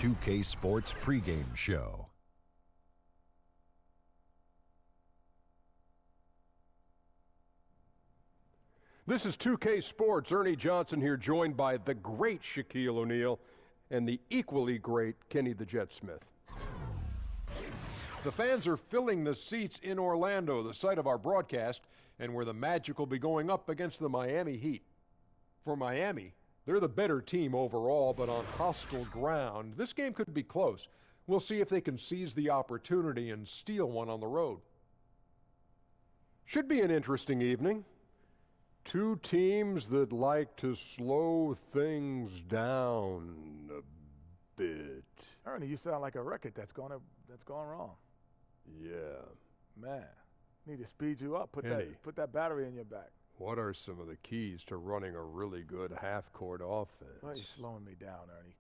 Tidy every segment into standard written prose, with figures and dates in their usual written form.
2K Sports pregame show. This is 2K Sports. Ernie Johnson here, joined by the great Shaquille O'Neal and the equally great Kenny the Jet Smith. The fans are filling the seats in Orlando, the site of our broadcast, and where the Magic will be going up against the Miami Heat. For Miami, they're the better team overall, but on hostile ground, this game could be close. We'll see if they can seize the opportunity and steal one on the road. Should be an interesting evening. Two teams that like to slow things down a bit. Ernie, you sound like a record that's going wrong. Yeah. Man, need to speed you up. Put Kenny, that battery in your back. what are some of the keys to running a really good half-court offense? Why are you slowing me down, Ernie?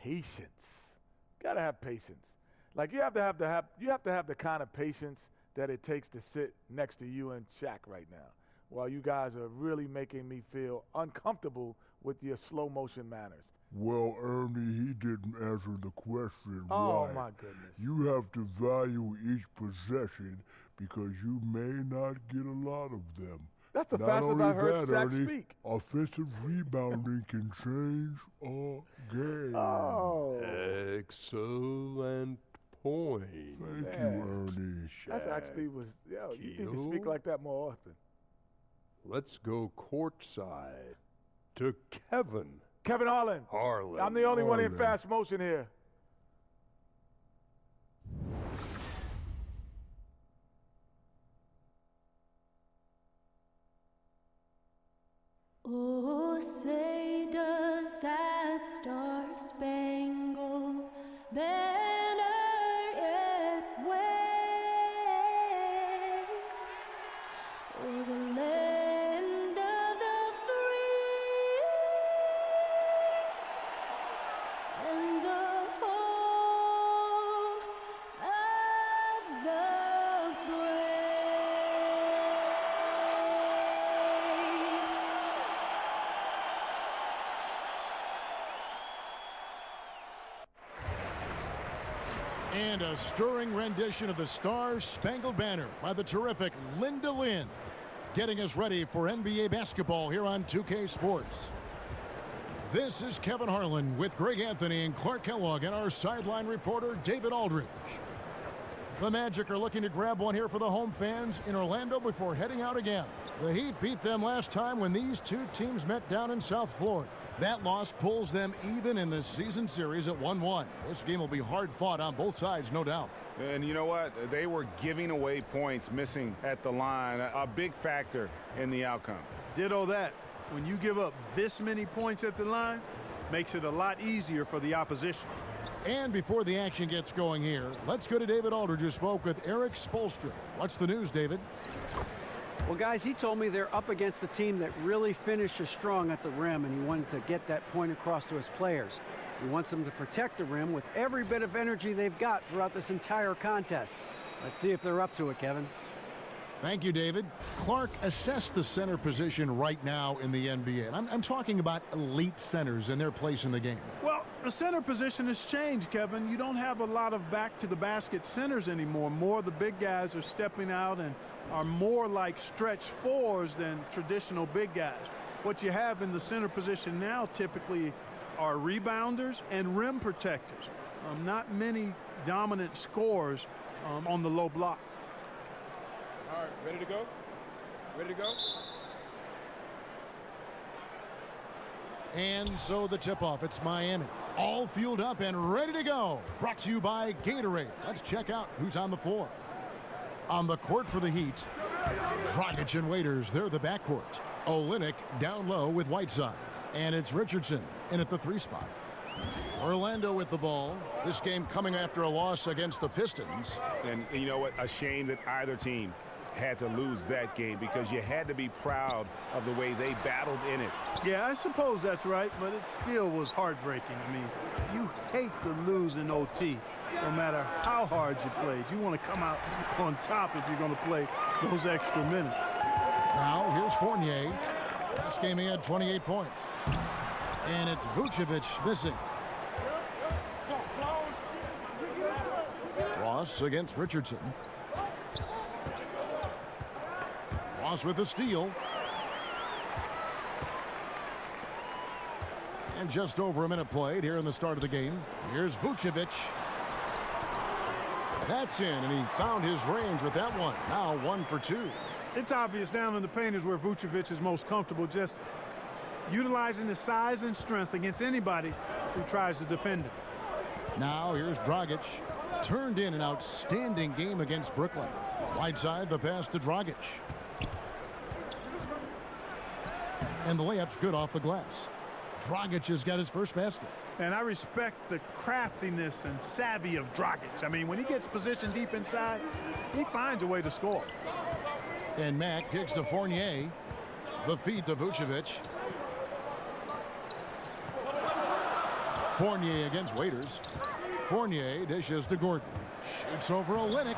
Patience. Gotta have patience. Like you have to have the kind of patience that it takes to sit next to you and Shaq right now, while you guys are really making me feel uncomfortable with your slow motion manners. Well, Ernie, he didn't answer the question Oh, right. my goodness. You have to value each possession because you may not get a lot of them. That's the Not fastest only I've heard that, Shaq Ernie, speak. offensive rebounding can change a game. Oh. Excellent point. Thank man. you, Ernie. That's actually you need to speak like that more often. Let's go courtside to Kevin Harlan. Harlan. I'm the only one in Harlan. fast motion here. Oh, say does that star-spangled banner yet wave o'er the land of the free and the home of the brave. And a stirring rendition of the Star-Spangled Banner by the terrific Linda Lynn, getting us ready for NBA basketball here on 2K Sports. This is Kevin Harlan with Greg Anthony and Clark Kellogg and our sideline reporter David Aldridge. The Magic are looking to grab one here for the home fans in Orlando before heading out again. The Heat beat them last time when these two teams met down in South Florida. That loss pulls them even in the season series at 1-1. This game will be hard fought on both sides, no doubt. And you know what? They were giving away points, missing at the line, a big factor in the outcome. Ditto that. When you give up this many points at the line, makes it a lot easier for the opposition. And before the action gets going here, let's go to David Aldridge, who spoke with Eric Spoelstra. What's the news, David? Well, guys, he told me they're up against a team that really finishes strong at the rim, and he wanted to get that point across to his players. He wants them to protect the rim with every bit of energy they've got throughout this entire contest. Let's see if they're up to it, Kevin. Thank you, David. Clark, assess the center position right now in the NBA. And I'm talking about elite centers and their place in the game. Well, the center position has changed, Kevin. You don't have a lot of back-to-the-basket centers anymore. More of the big guys are stepping out and are more like stretch fours than traditional big guys. What you have in the center position now typically are rebounders and rim protectors. Not many dominant scorers on the low block. All right, ready to go? Ready to go? And so the tip-off, it's Miami. All fueled up and ready to go. Brought to you by Gatorade. Let's check out who's on the floor. On the court for the Heat, Dragic and Waiters, they're the backcourt. Olynyk down low with Whiteside. And it's Richardson in at the 3 spot. Orlando with the ball. This game coming after a loss against the Pistons. And you know what? A shame that either team had to lose that game because you had to be proud of the way they battled in it. Yeah, I suppose that's right, but it still was heartbreaking. I mean, you hate to lose in OT, no matter how hard you played. You want to come out on top if you're going to play those extra minutes. Now, here's Fournier. Last game he had 28 points. And it's Vucevic missing. Ross against Richardson. Ross with the steal. And just over a minute played here in the start of the game. Here's Vucevic. That's in, and he found his range with that one. Now 1 for 2. It's obvious down in the paint is where Vucevic is most comfortable, just utilizing his size and strength against anybody who tries to defend him. Now here's Dragic. Turned in an outstanding game against Brooklyn. Right side, the pass to Dragic. And the layup's good off the glass. Dragic has got his first basket. And I respect the craftiness and savvy of Dragic. I mean, when he gets positioned deep inside, he finds a way to score. And Mack kicks to Fournier. The feed to Vucevic. Fournier against Waiters. Fournier dishes to Gordon. Shoots over Olynyk.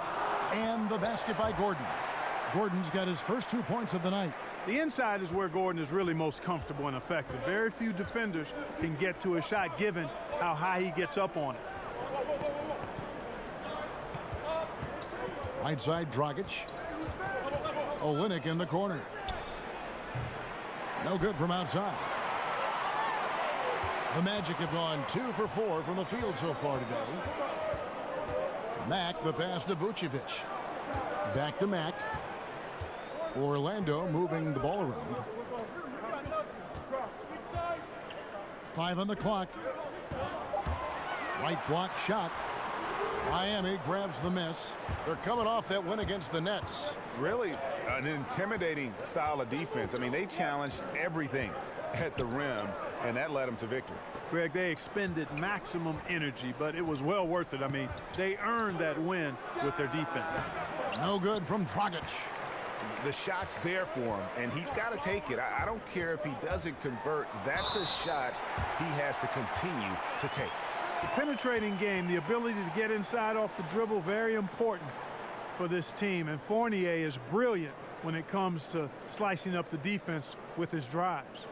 And the basket by Gordon. Gordon's got his first 2 points of the night. The inside is where Gordon is really most comfortable and effective. Very few defenders can get to a shot given how high he gets up on it. Right side, Dragic. Olynyk in the corner. No good from outside. The Magic have gone 2 for 4 from the field so far today. Mack, the pass to Vucevic. Back to Mack. Orlando moving the ball around. 5 on the clock. Right block shot. Miami grabs the miss. They're coming off that win against the Nets. Really an intimidating style of defense. I mean, they challenged everything at the rim, and that led them to victory. Greg, they expended maximum energy, but it was well worth it. I mean, they earned that win with their defense. No good from Dragic. The shot's there for him, and he's got to take it. I don't care if he doesn't convert. That's a shot he has to continue to take. The penetrating game, the ability to get inside off the dribble, very important for this team. And Fournier is brilliant when it comes to slicing up the defense with his drives.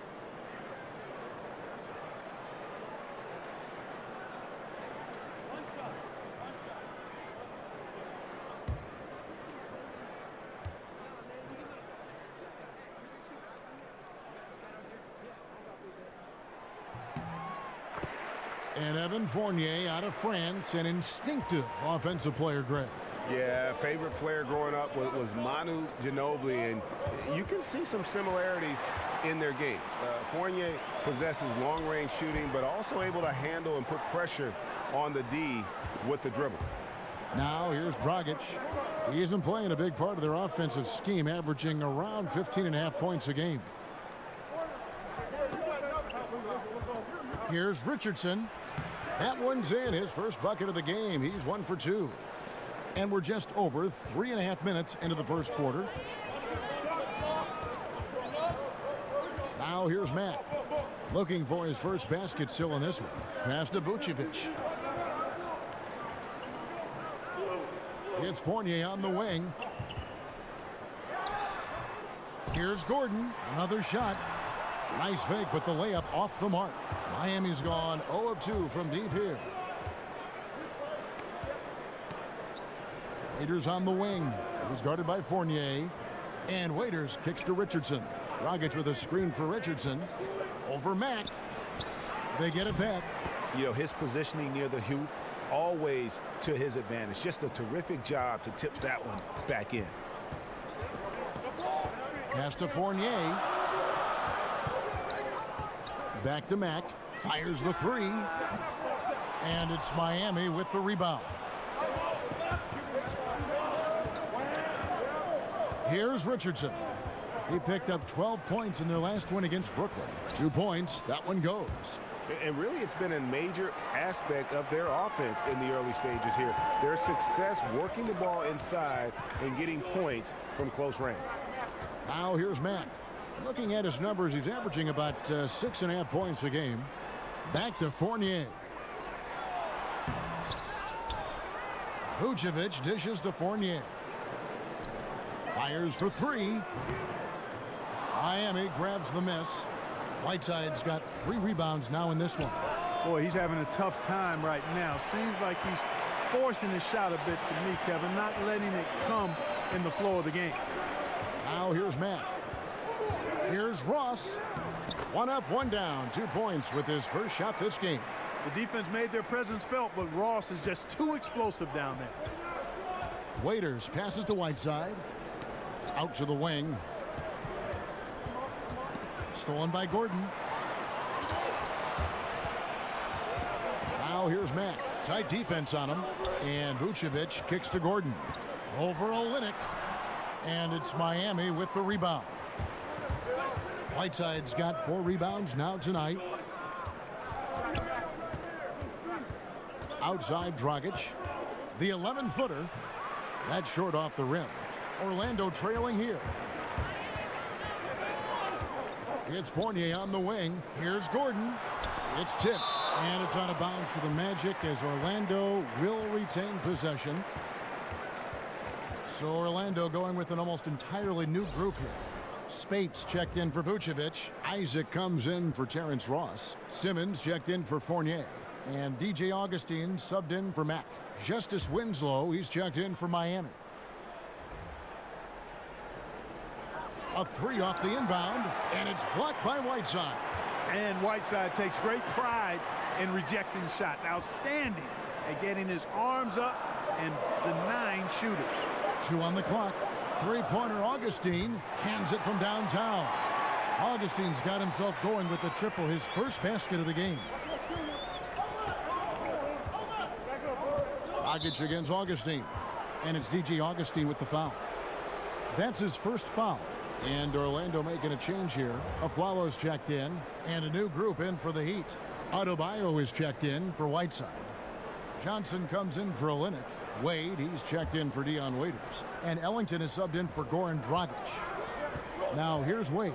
And Evan Fournier out of France, an instinctive offensive player, Greg. Yeah, favorite player growing up was Manu Ginobili, and you can see some similarities in their games. Fournier possesses long-range shooting, but also able to handle and put pressure on the D with the dribble. Now here's Dragic. He's been playing a big part of their offensive scheme, averaging around 15.5 points a game. Here's Richardson. That one's in, his first bucket of the game. He's 1 for 2. And we're just over 3.5 minutes into the first quarter. Now here's Mack. Looking for his first basket still in this one. Pass to Vucevic. It's Fournier on the wing. Here's Gordon. Another shot. Nice fake, but the layup off the mark. Miami's gone 0 of 2 from deep here. Waiters on the wing. He's guarded by Fournier. And Waiters kicks to Richardson. Dragic with a screen for Richardson. Over Mack. They get it back. You know, his positioning near the hoop, always to his advantage. Just a terrific job to tip that one back in. Pass to Fournier. Back to Mack. Fires the three. And it's Miami with the rebound. Here's Richardson. He picked up 12 points in their last win against Brooklyn. 2 points. That one goes. And really, it's been a major aspect of their offense in the early stages here. Their success working the ball inside and getting points from close range. Now here's Mack. Looking at his numbers, he's averaging about 6.5 points a game. Back to Fournier. Vucevic dishes to Fournier. Fires for three. Miami grabs the miss. Whiteside's got 3 rebounds now in this one. Boy, he's having a tough time right now. Seems like he's forcing his shot a bit to me, Kevin, not letting it come in the flow of the game. Now here's Matt. Here's Ross. One up, one down. 2 points with his first shot this game. The defense made their presence felt, but Ross is just too explosive down there. Waiters passes to Whiteside. Out to the wing. Stolen by Gordon. Now here's Matt. Tight defense on him. And Vucevic kicks to Gordon. Over Olynyk. And it's Miami with the rebound. Whiteside's got 4 rebounds now tonight. Outside Dragic. The 11-footer. That's short off the rim. Orlando trailing here. It's Fournier on the wing. Here's Gordon. It's tipped. And it's out of bounds to the Magic as Orlando will retain possession. So Orlando going with an almost entirely new group here. Spates checked in for Vucevic. Isaac comes in for Terrence Ross. Simmons checked in for Fournier. And DJ Augustine subbed in for Mack. Justice Winslow, he's checked in for Miami. A 3 off the inbound, and it's blocked by Whiteside. And Whiteside takes great pride in rejecting shots. Outstanding at getting his arms up and denying shooters. 2 on the clock. 3-pointer Augustine cans it from downtown. Augustine's got himself going with the triple, his first basket of the game. Dragic against Augustine. And it's DJ Augustine with the foul. That's his first foul. And Orlando making a change here. Aflalo's checked in. And a new group in for the Heat. Adebayo is checked in for Whiteside. Johnson comes in for Olynyk. Wade, he's checked in for Dion Waiters. And Ellington is subbed in for Goran Dragic. Now here's Wade.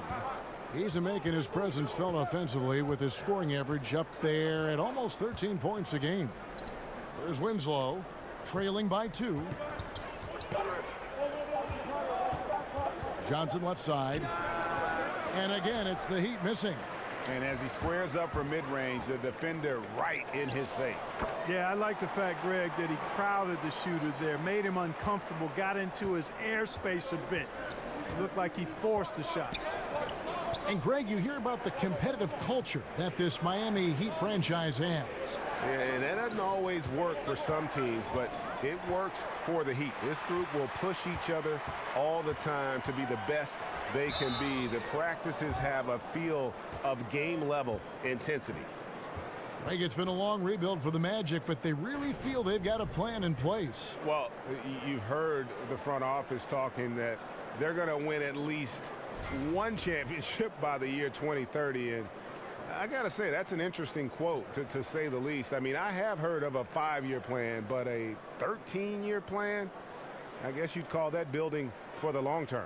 He's making his presence felt offensively with his scoring average up there at almost 13 points a game. There's Winslow, trailing by 2. Johnson left side. And again, it's the Heat missing. And as he squares up for mid-range, the defender right in his face. Yeah, I like the fact, Greg, that he crowded the shooter there, made him uncomfortable, got into his airspace a bit. It looked like he forced the shot. And Greg, you hear about the competitive culture that this Miami Heat franchise has. Yeah, and that doesn't always work for some teams, but it works for the Heat. This group will push each other all the time to be the best they can be. The practices have a feel of game-level intensity. Greg, it's been a long rebuild for the Magic, but they really feel they've got a plan in place. Well, you've heard the front office talking that they're going to win at least one championship by the year 2030, and I got to say, that's an interesting quote, to say the least. I mean, I have heard of a 5-year plan, but a 13-year plan, I guess you'd call that building for the long term.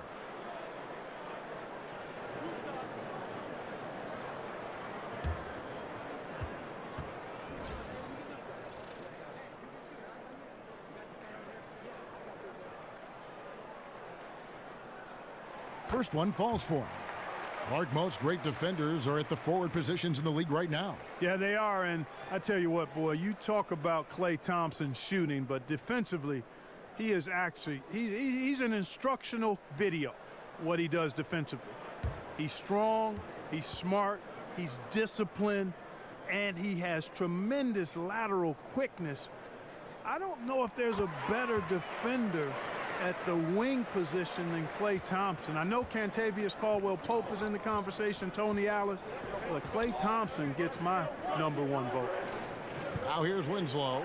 First one falls for him. Mark, most great defenders are at the forward positions in the league right now. Yeah, they are, and I tell you what, boy, you talk about Klay Thompson shooting, but defensively, he is actually, he's an instructional video, what he does defensively. He's strong, he's smart, he's disciplined, and he has tremendous lateral quickness. I don't know if there's a better defender at the wing position than Klay Thompson. I know Kentavious Caldwell-Pope is in the conversation, Tony Allen, but Klay Thompson gets my #1 vote. Now here's Winslow.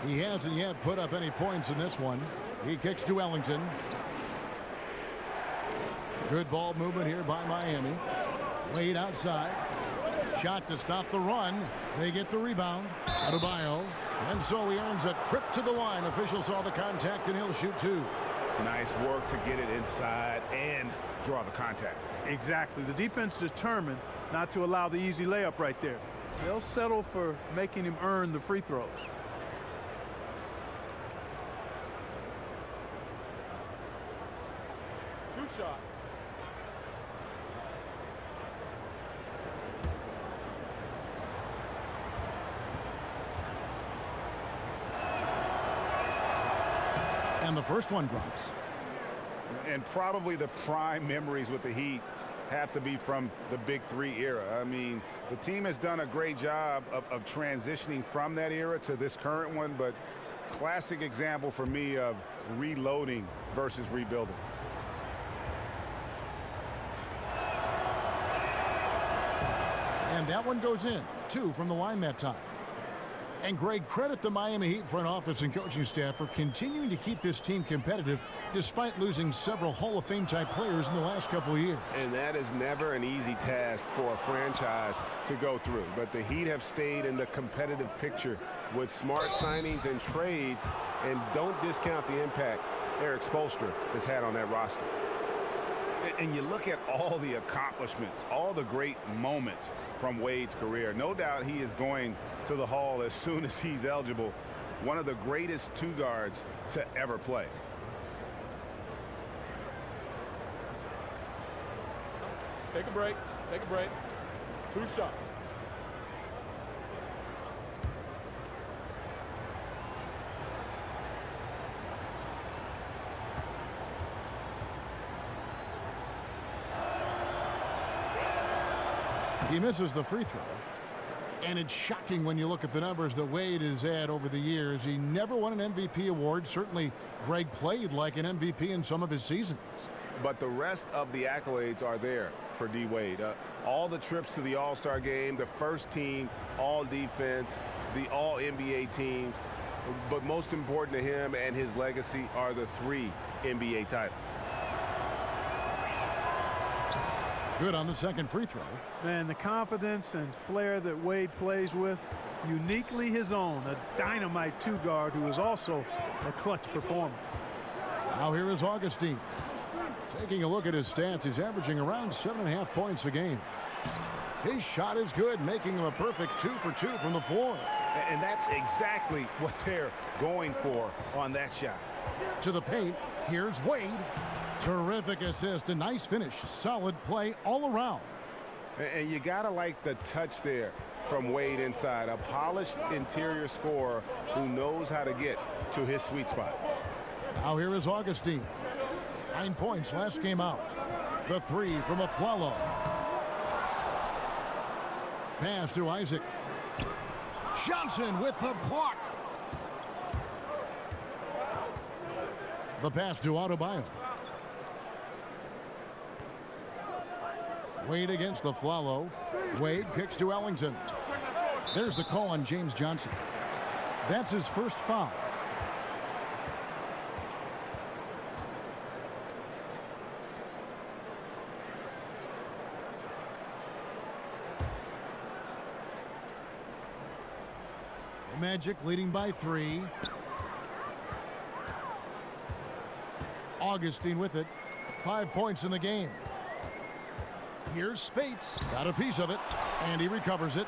He hasn't yet put up any points in this one. He kicks to Ellington. Good ball movement here by Miami. Wade outside. Shot to stop the run. They get the rebound. Adebayo. And so he earns a trip to the line. Official saw the contact and he'll shoot 2. Nice work to get it inside and draw the contact. Exactly. The defense determined not to allow the easy layup right there. They'll settle for making him earn the free throws. Two shots. And the first one drops. And probably the prime memories with the Heat have to be from the Big Three era. I mean, the team has done a great job of transitioning from that era to this current one, but classic example for me of reloading versus rebuilding. And that one goes in. 2 from the line that time. And Greg, credit the Miami Heat front office and coaching staff for continuing to keep this team competitive despite losing several Hall of Fame type players in the last couple of years. And that is never an easy task for a franchise to go through. But the Heat have stayed in the competitive picture with smart signings and trades, and don't discount the impact Eric Spoelstra has had on that roster. And you look at all the accomplishments, all the great moments from Wade's career. No doubt he is going to the Hall as soon as he's eligible. One of the greatest two guards to ever play. Take a break. Take a break. 2 shots. He misses the free throw. And it's shocking when you look at the numbers that Wade has had over the years. He never won an MVP award. Certainly, Greg played like an MVP in some of his seasons. But the rest of the accolades are there for D. Wade. All the trips to the All-Star game, the first team, all defense, the all-NBA teams. But most important to him and his legacy are the 3 NBA titles. Good on the second free throw. Man, the confidence and flair that Wade plays with, uniquely his own. A dynamite 2 guard who is also a clutch performer. Now here is Augustine. Taking a look at his stats, he's averaging around 7.5 points a game. His shot is good, making him a perfect 2 for 2 from the floor. And that's exactly what they're going for on that shot. To the paint, here's Wade. Terrific assist, a nice finish, solid play all around. And you gotta like the touch there from Wade inside. A polished interior scorer who knows how to get to his sweet spot. Now here is Augustine. 9 points last game out. The 3 from Aflalo. Pass to Isaac. Johnson with the block. The pass to Adebayo. Wade against Aflalo. Wade kicks to Ellington. There's the call on James Johnson. That's his first foul. Magic leading by 3. Augustine with it. 5 points in the game. Here's Spates. Got a piece of it. And he recovers it.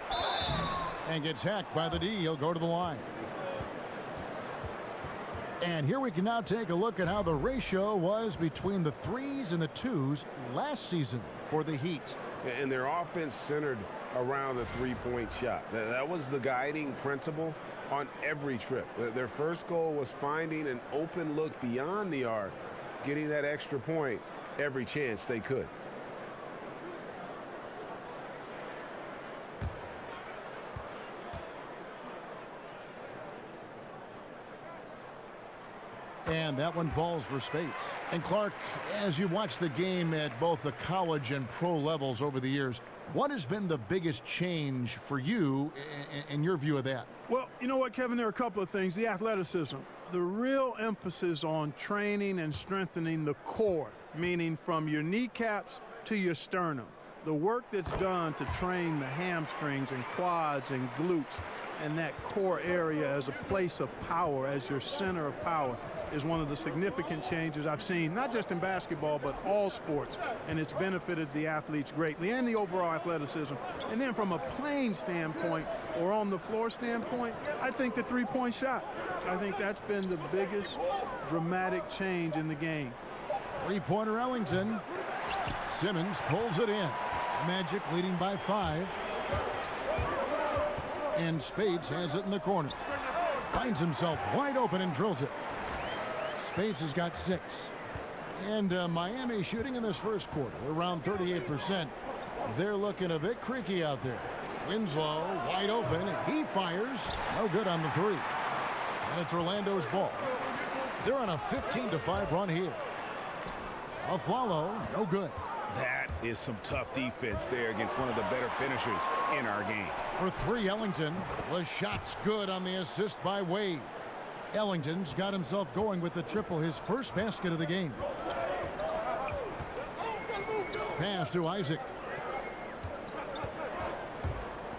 And gets hacked by the D. He'll go to the line. And here we can now take a look at how the ratio was between the 3s and the 2s last season for the Heat. And their offense centered around the 3-point shot. That was the guiding principle on every trip. Their first goal was finding an open look beyond the arc, getting that extra point every chance they could. And that one falls for Spates. And Clark, as you watch the game at both the college and pro levels over the years, what has been the biggest change for you in your view of that? Well, you know what, Kevin, there are a couple of things. The athleticism, the real emphasis on training and strengthening the core, meaning from your kneecaps to your sternum. The work that's done to train the hamstrings and quads and glutes and that core area as a place of power, as your center of power, is one of the significant changes I've seen, not just in basketball, but all sports. And it's benefited the athletes greatly and the overall athleticism. And then from a playing standpoint or on the floor standpoint, I think the 3-point shot. I think that's been the biggest dramatic change in the game. 3-pointer Ellington. Simmons pulls it in. Magic leading by 5. And Spates has it in the corner. Finds himself wide open and drills it. Spades has got 6. And Miami shooting in this first quarter around 38%. They're looking a bit creaky out there. Winslow wide open. He fires. No good on the 3. And it's Orlando's ball. They're on a 15-5 run here. Aflalo, no good. That is some tough defense there against one of the better finishers in our game. For 3, Ellington. The shot's good on the assist by Wade. Ellington's got himself going with the triple, his first basket of the game. Pass to Isaac.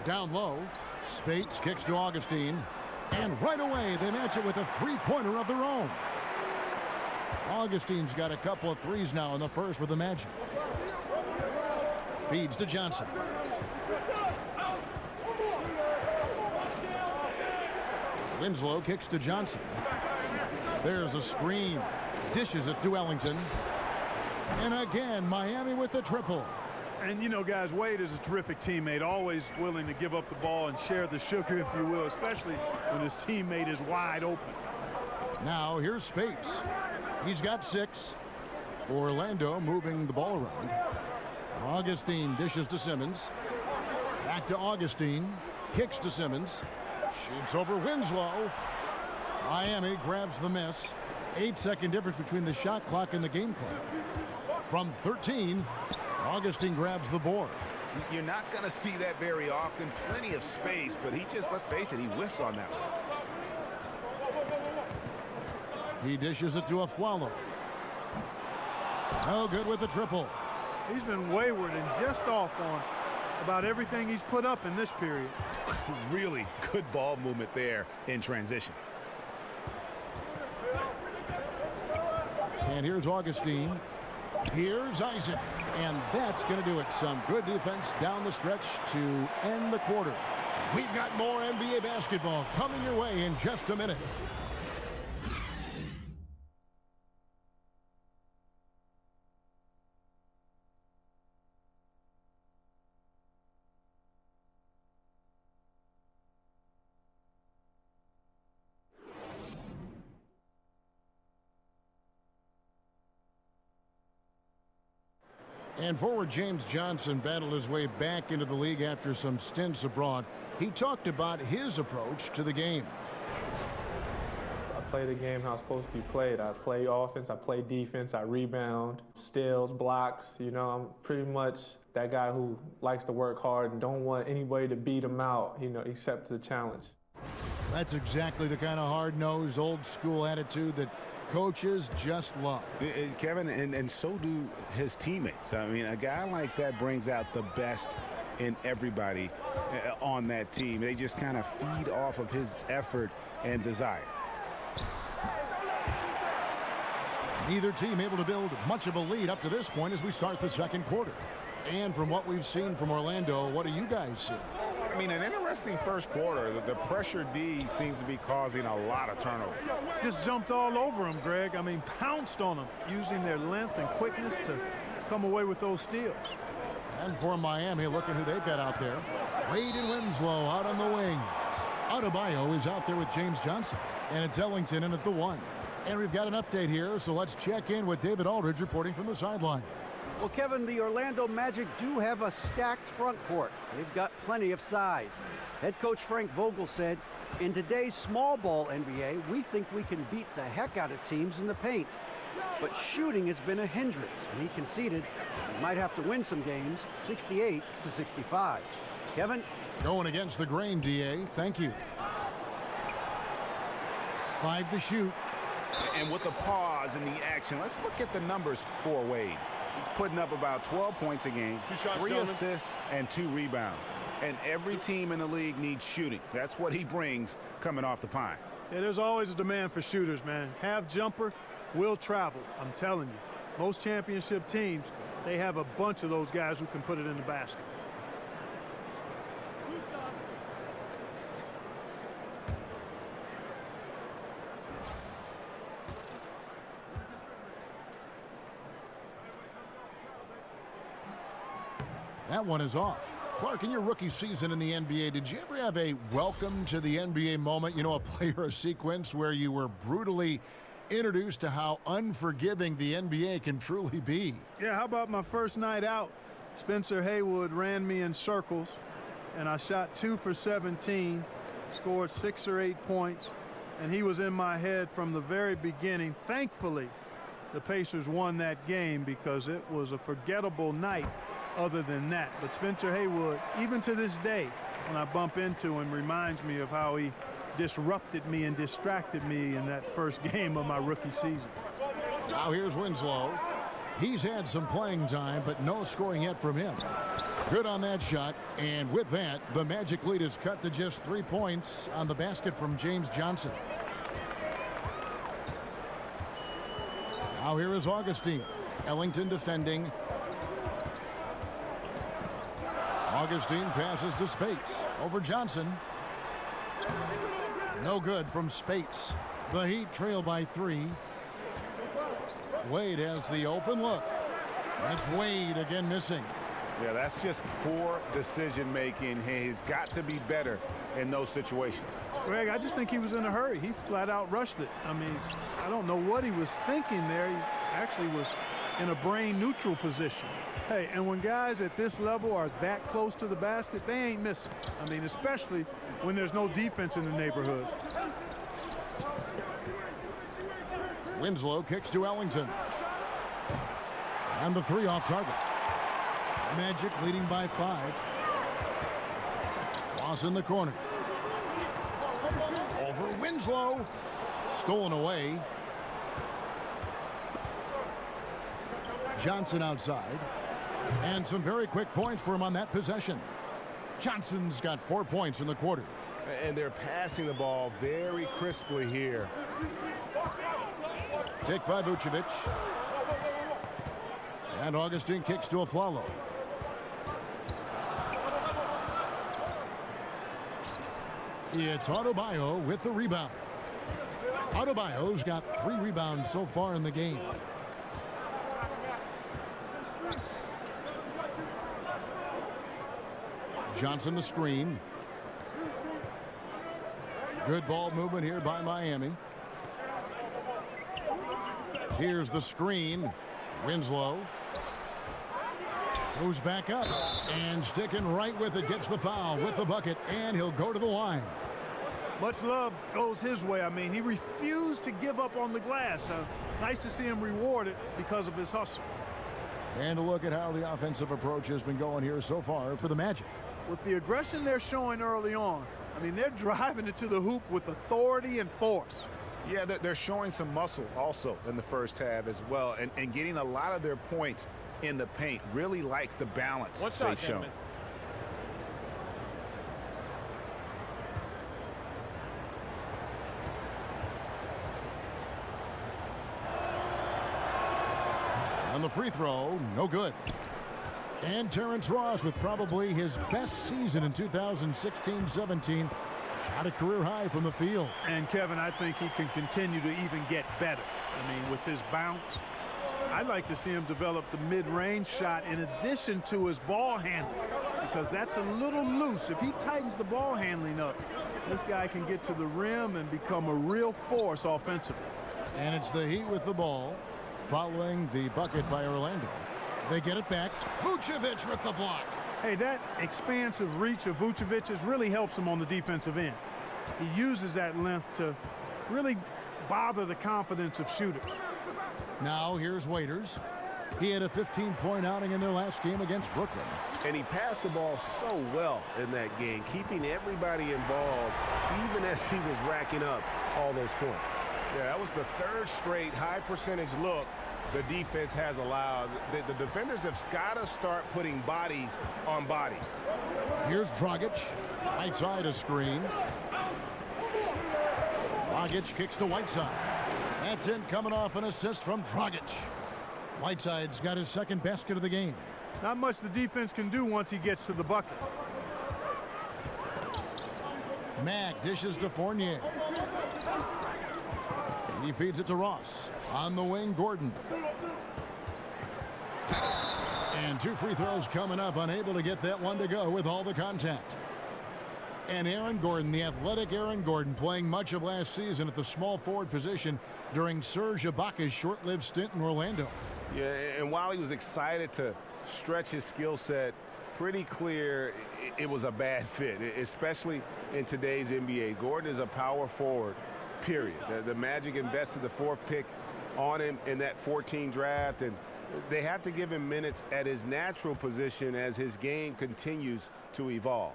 Down low. Spates kicks to Augustine. And right away, they match it with a 3-pointer of their own. Augustine's got a couple of 3s now in the first with the Magic. Feeds to Johnson. Winslow kicks to Johnson. There's a screen. Dishes it to Ellington. And again, Miami with the triple. And, you know, guys, Wade is a terrific teammate, always willing to give up the ball and share the sugar, if you will, especially when his teammate is wide open. Now, here's Spates. He's got 6. Orlando moving the ball around. Augustine dishes to Simmons. Back to Augustine. Kicks to Simmons. Shoots over Winslow. Miami grabs the miss. 8-second difference between the shot clock and the game clock. From 13, Augustine grabs the board. You're not going to see that very often. Plenty of space, but he just, let's face it, he whiffs on that one. He dishes it to Aflalo. No good with the triple. He's been wayward and just off on about everything he's put up in this period. Really good ball movement there in transition. And here's Augustine. Here's Isaac. And that's going to do it. Some good defense down the stretch to end the quarter. We've got more NBA basketball coming your way in just a minute. And forward James Johnson battled his way back into the league after some stints abroad. He talked about his approach to the game. I play the game how it's supposed to be played. I play offense, I play defense, I rebound, steals, blocks. You know, I'm pretty much that guy who likes to work hard and don't want anybody to beat him out, you know, except the challenge. That's exactly the kind of hard-nosed, old-school attitude that coaches just love. Kevin, and so do his teammates. I mean, a guy like that brings out the best in everybody on that team. They just kind of feed off of his effort and desire. Neither team able to build much of a lead up to this point as we start the second quarter. And from what we've seen from Orlando, what do you guys see? I mean, an interesting first quarter. The pressure D seems to be causing a lot of turnover. Just jumped all over him, Greg. I mean, pounced on him, using their length and quickness to come away with those steals. And for Miami, look at who they've got out there. Wade and Winslow out on the wings. Adebayo is out there with James Johnson. And it's Ellington in at the 1. And we've got an update here, so let's check in with David Aldridge reporting from the sideline. Well, Kevin, the Orlando Magic do have a stacked front court. They've got plenty of size. Head coach Frank Vogel said, in today's small ball NBA, we think we can beat the heck out of teams in the paint. But shooting has been a hindrance, and he conceded we might have to win some games, 68-65. Kevin? Going against the grain, DA. Thank you. 5 to shoot. And with the pause in the action, let's look at the numbers for Wade. He's putting up about 12 points a game, 3 assists, and 2 rebounds. And every team in the league needs shooting. That's what he brings coming off the pine. Yeah, there's always a demand for shooters, man. Have jumper, will travel. I'm telling you. Most championship teams, they have a bunch of those guys who can put it in the basket. That one is off. Clark, in your rookie season in the NBA, did you ever have a welcome to the NBA moment? You know, a player, a sequence where you were brutally introduced to how unforgiving the NBA can truly be. Yeah, how about my first night out? Spencer Haywood ran me in circles, and I shot 2 for 17, scored 6 or 8 points, and he was in my head from the very beginning. Thankfully, the Pacers won that game because it was a forgettable night other than that. But Spencer Haywood, even to this day, when I bump into him, reminds me of how he disrupted me and distracted me in that first game of my rookie season. Now here's Winslow. He's had some playing time, but no scoring yet from him. Good on that shot, and with that, the Magic lead is cut to just 3 points on the basket from James Johnson. Now here is Augustine. Ellington defending. Augustine passes to Spates. Over Johnson. No good from Spates. The Heat trail by 3. Wade has the open look. That's Wade again missing. Yeah, that's just poor decision making. He's got to be better in those situations. Greg, I just think he was in a hurry. He flat out rushed it. I mean, I don't know what he was thinking there. He actually was in a brain neutral position. Hey, and when guys at this level are that close to the basket, they ain't missing. I mean, especially when there's no defense in the neighborhood. Winslow kicks to Ellington. And the 3 off target. Magic leading by 5. Loss in the corner. Over Winslow. Stolen away. Johnson outside. And some very quick points for him on that possession. Johnson's got 4 points in the quarter. And they're passing the ball very crisply here. Pick by Vucevic. And Augustine kicks to Aflalo. It's Adebayo with the rebound. Adebayo's got 3 rebounds so far in the game. Johnson the screen. Good ball movement here by Miami. Here's the screen. Winslow goes back up and sticking right with it, gets the foul with the bucket, and he'll go to the line. Much love goes his way. I mean, he refused to give up on the glass. Nice to see him rewarded because of his hustle. And a look at how the offensive approach has been going here so far for the Magic. With the aggression they're showing early on, I mean, they're driving it to the hoop with authority and force. Yeah, they're showing some muscle also in the first half as well, and getting a lot of their points in the paint. Really like the balance they've shown. On the free throw, no good. And Terrence Ross with probably his best season in 2016-17. Shot a career high from the field. And Kevin, I think he can continue to even get better. I mean, with his bounce, I'd like to see him develop the mid-range shot in addition to his ball handling, because that's a little loose. If he tightens the ball handling up, this guy can get to the rim and become a real force offensively. And it's the Heat with the ball following the bucket by Orlando. They get it back. Vucevic with the block. Hey, that expansive reach of Vucevic's really helps him on the defensive end. He uses that length to really bother the confidence of shooters. Now here's Waiters. He had a 15-point outing in their last game against Brooklyn. And he passed the ball so well in that game, keeping everybody involved, even as he was racking up all those points. Yeah, that was the 3rd straight high percentage look the defense has allowed. The defenders have got to start putting bodies on bodies. Here's Dragic. Right side a screen. Dragic kicks to Whiteside. That's in, coming off an assist from Dragic. Whiteside's got his 2nd basket of the game. Not much the defense can do once he gets to the bucket. Mack dishes to Fournier. He feeds it to Ross. On the wing, Gordon. And 2 free throws coming up. Unable to get that one to go with all the contact. And Aaron Gordon, the athletic Aaron Gordon, playing much of last season at the small forward position during Serge Ibaka's short-lived stint in Orlando. Yeah, and while he was excited to stretch his skill set, pretty clear it was a bad fit, especially in today's NBA. Gordon is a power forward, period. The Magic invested the 4th pick on him in that 14 draft, and they have to give him minutes at his natural position as his game continues to evolve.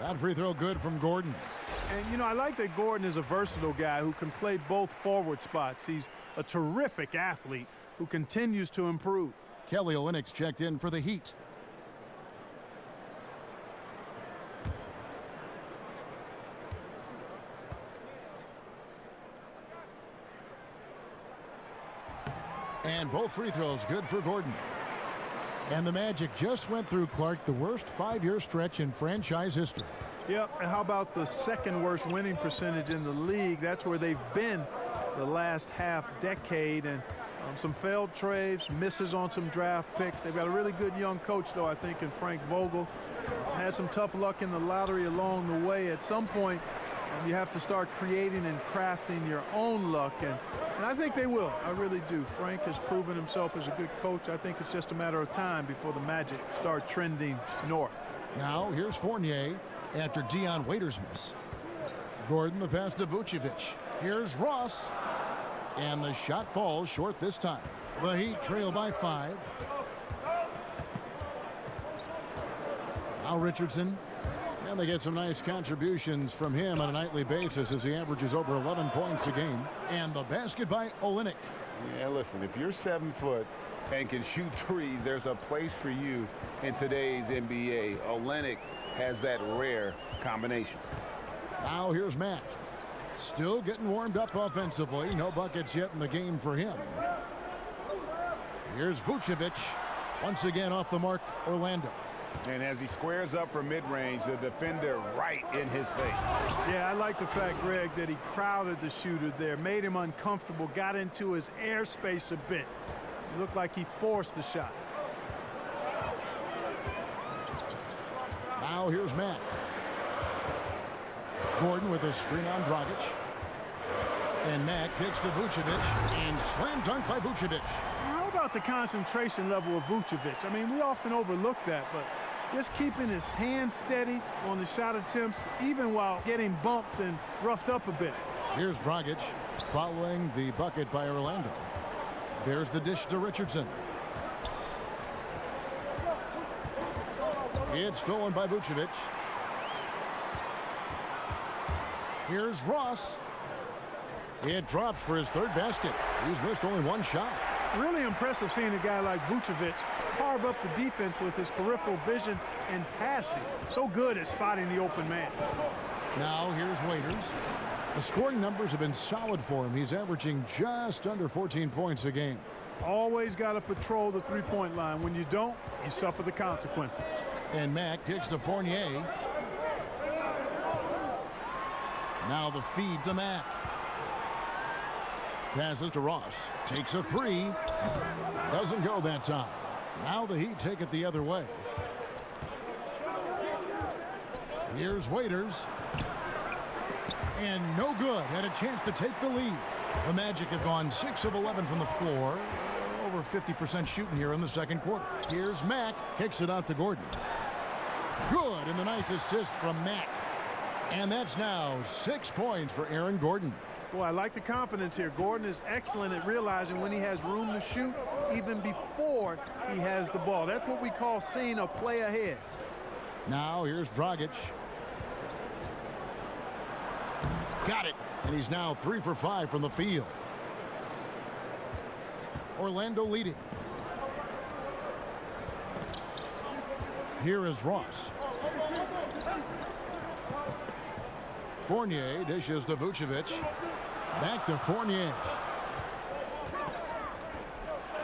That free throw good from Gordon. And, you know, I like that Gordon is a versatile guy who can play both forward spots. He's a terrific athlete who continues to improve. Kelly Olynyk's checked in for the Heat. And both free throws good for Gordon. And the Magic just went through, Clark, the worst 5-year stretch in franchise history. Yep, and how about the 2nd worst winning percentage in the league? That's where they've been the last half decade, and some failed trades, misses on some draft picks. They've got a really good young coach, though, I think, in Frank Vogel. Had some tough luck in the lottery along the way. At some point, you have to start creating and crafting your own luck, and I think they will. I really do. Frank has proven himself as a good coach. I think it's just a matter of time before the Magic start trending north. Now here's Fournier after Dion Waiters' miss. Gordon the pass to Vucevic. Here's Ross. And the shot falls short this time. The Heat trail by 5. Now Richardson. And they get some nice contributions from him on a nightly basis as he averages over 11 points a game. And the basket by Olynyk. Yeah, listen, if you're 7 foot and can shoot threes, there's a place for you in today's NBA. Olynyk has that rare combination. Now here's Mack. Still getting warmed up offensively. No buckets yet in the game for him. Here's Vucevic. Once again off the mark, Orlando. And as he squares up for mid-range, the defender right in his face. Yeah, I like the fact, Greg, that he crowded the shooter there, made him uncomfortable, got into his airspace a bit. It looked like he forced the shot. Now here's Mack. Gordon with a screen on Dragic. And Mack kicks to Vucevic, and slam dunk by Vucevic. How about the concentration level of Vucevic? I mean, we often overlook that, but just keeping his hands steady on the shot attempts, even while getting bumped and roughed up a bit. Here's Dragic following the bucket by Orlando. There's the dish to Richardson. It's stolen by Vucevic. Here's Ross. It drops for his 3rd basket. He's missed only 1 shot. Really impressive seeing a guy like Vucevic carve up the defense with his peripheral vision and passing. So good at spotting the open man. Now here's Waiters. The scoring numbers have been solid for him. He's averaging just under 14 points a game. Always got to patrol the three-point line. When you don't, you suffer the consequences. And Mack kicks to Fournier. Now the feed to Mack. Passes to Ross. Takes a 3. Doesn't go that time. Now the Heat take it the other way. Here's Waiters. And no good. Had a chance to take the lead. The Magic have gone 6 of 11 from the floor. Over 50% shooting here in the 2nd quarter. Here's Mack. Kicks it out to Gordon. Good. And the nice assist from Mack. And that's now 6 points for Aaron Gordon. Boy, I like the confidence here. Gordon is excellent at realizing when he has room to shoot even before he has the ball. That's what we call seeing a play ahead. Now here's Dragic. Got it. And he's now 3 for 5 from the field. Orlando leading. Here is Ross. Fournier dishes to Vucevic. Back to Fournier.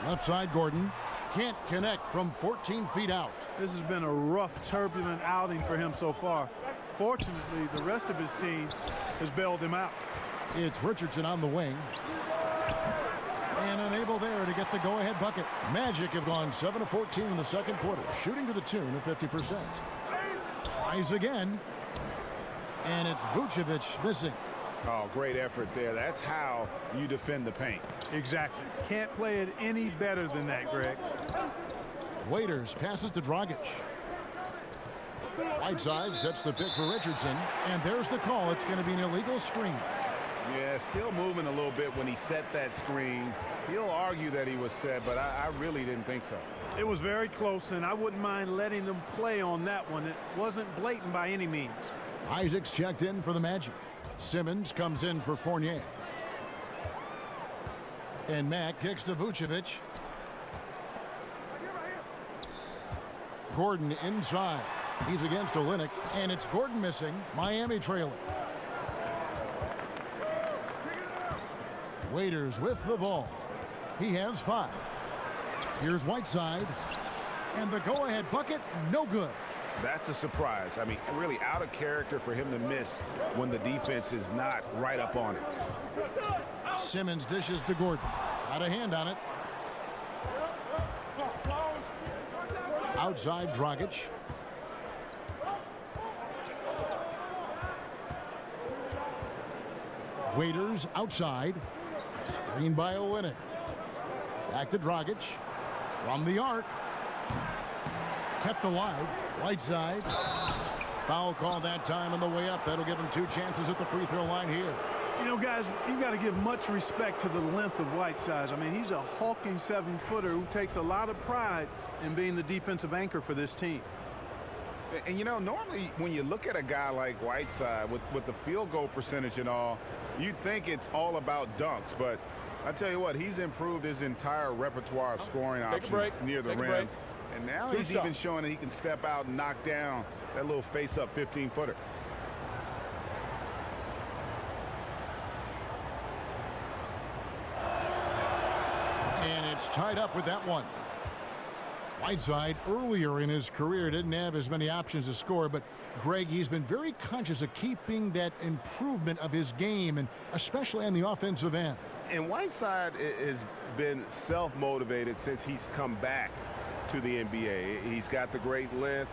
Left side, Gordon. Can't connect from 14 feet out. This has been a rough, turbulent outing for him so far. Fortunately, the rest of his team has bailed him out. It's Richardson on the wing. And unable there to get the go-ahead bucket. Magic have gone 7 of 14 in the second quarter, shooting to the tune of 50%. Tries again. And it's Vucevic missing. Oh, great effort there. That's how you defend the paint. Exactly. Can't play it any better than that, Greg. Waiters passes to Dragic. Whiteside sets the pick for Richardson. And there's the call. It's going to be an illegal screen. Yeah, still moving a little bit when he set that screen. He'll argue that he was set, but I really didn't think so. It was very close, and I wouldn't mind letting them play on that one. It wasn't blatant by any means. Isaac's checked in for the Magic. Simmons comes in for Fournier. And Mack kicks to Vucevic. Gordon inside. He's against Olynyk, and it's Gordon missing. Miami trailing. Waiters with the ball. He has 5. Here's Whiteside. And the go-ahead bucket, no good. That's a surprise. I mean, really out of character for him to miss when the defense is not right up on it. Simmons dishes to Gordon. Out of hand on it. Outside Dragic. Waiters outside. Screen by Olynyk. Back to Dragic. From the arc. Kept alive. Whiteside. Foul called that time on the way up. That'll give him 2 chances at the free throw line here. You know, guys, you got to give much respect to the length of Whiteside. I mean, he's a hulking 7-footer who takes a lot of pride in being the defensive anchor for this team. And, you know, normally when you look at a guy like Whiteside with the field goal percentage and all, you'd think it's all about dunks. But I tell you what, he's improved his entire repertoire of scoring options near the rim. And now he's even showing that he can step out and knock down that little face-up 15-footer. And it's tied up with that one. Whiteside earlier in his career didn't have as many options to score, but Greg, he's been very conscious of keeping that improvement of his game, and especially on the offensive end. And Whiteside has been self-motivated since he's come back to the NBA. He's got the great length.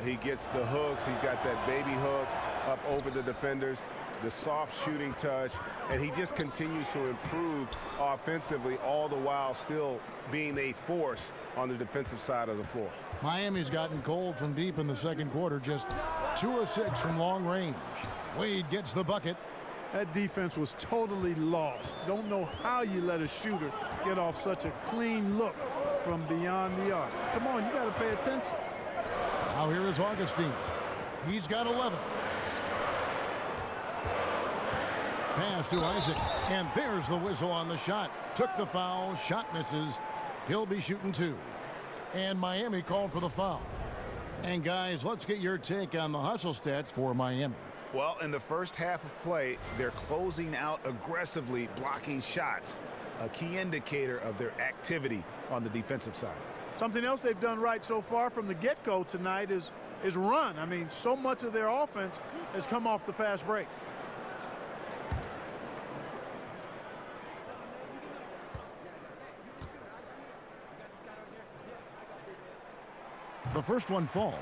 He gets the hooks. He's got that baby hook up over the defenders, the soft shooting touch, and he just continues to improve offensively, all the while still being a force on the defensive side of the floor. Miami's gotten cold from deep in the second quarter, just 2 of 6 from long range. Wade gets the bucket. That defense was totally lost. Don't know how you let a shooter get off such a clean look from beyond the arc. Come on, you got to pay attention. Now here is Augustine. He's got 11. Pass to Isaac, and there's the whistle on the shot. Took the foul, shot misses. He'll be shooting 2. And Miami called for the foul. And guys, let's get your take on the hustle stats for Miami. Well, in the first half of play, they're closing out aggressively, blocking shots, a key indicator of their activity on the defensive side. Something else they've done right so far from the get-go tonight is run. I mean, so much of their offense has come off the fast break. The first one falls.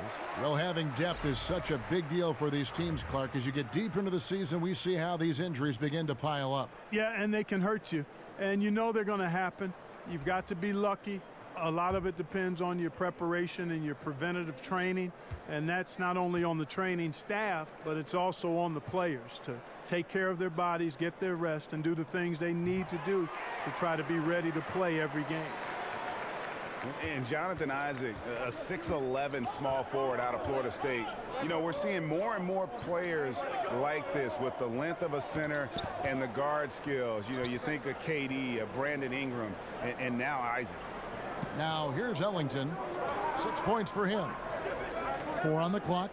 Well, having depth is such a big deal for these teams, Clark. As you get deeper into the season, we see how these injuries begin to pile up. Yeah, and they can hurt you. And you know they're going to happen. You've got to be lucky. A lot of it depends on your preparation and your preventative training. And that's not only on the training staff, but it's also on the players to take care of their bodies, get their rest, and do the things they need to do to try to be ready to play every game. And Jonathan Isaac, a 6'11" small forward out of Florida State. You know, we're seeing more and more players like this with the length of a center and the guard skills. You know, you think of KD, of Brandon Ingram, and now Isaac. Now here's Ellington. 6 points for him. 4 on the clock.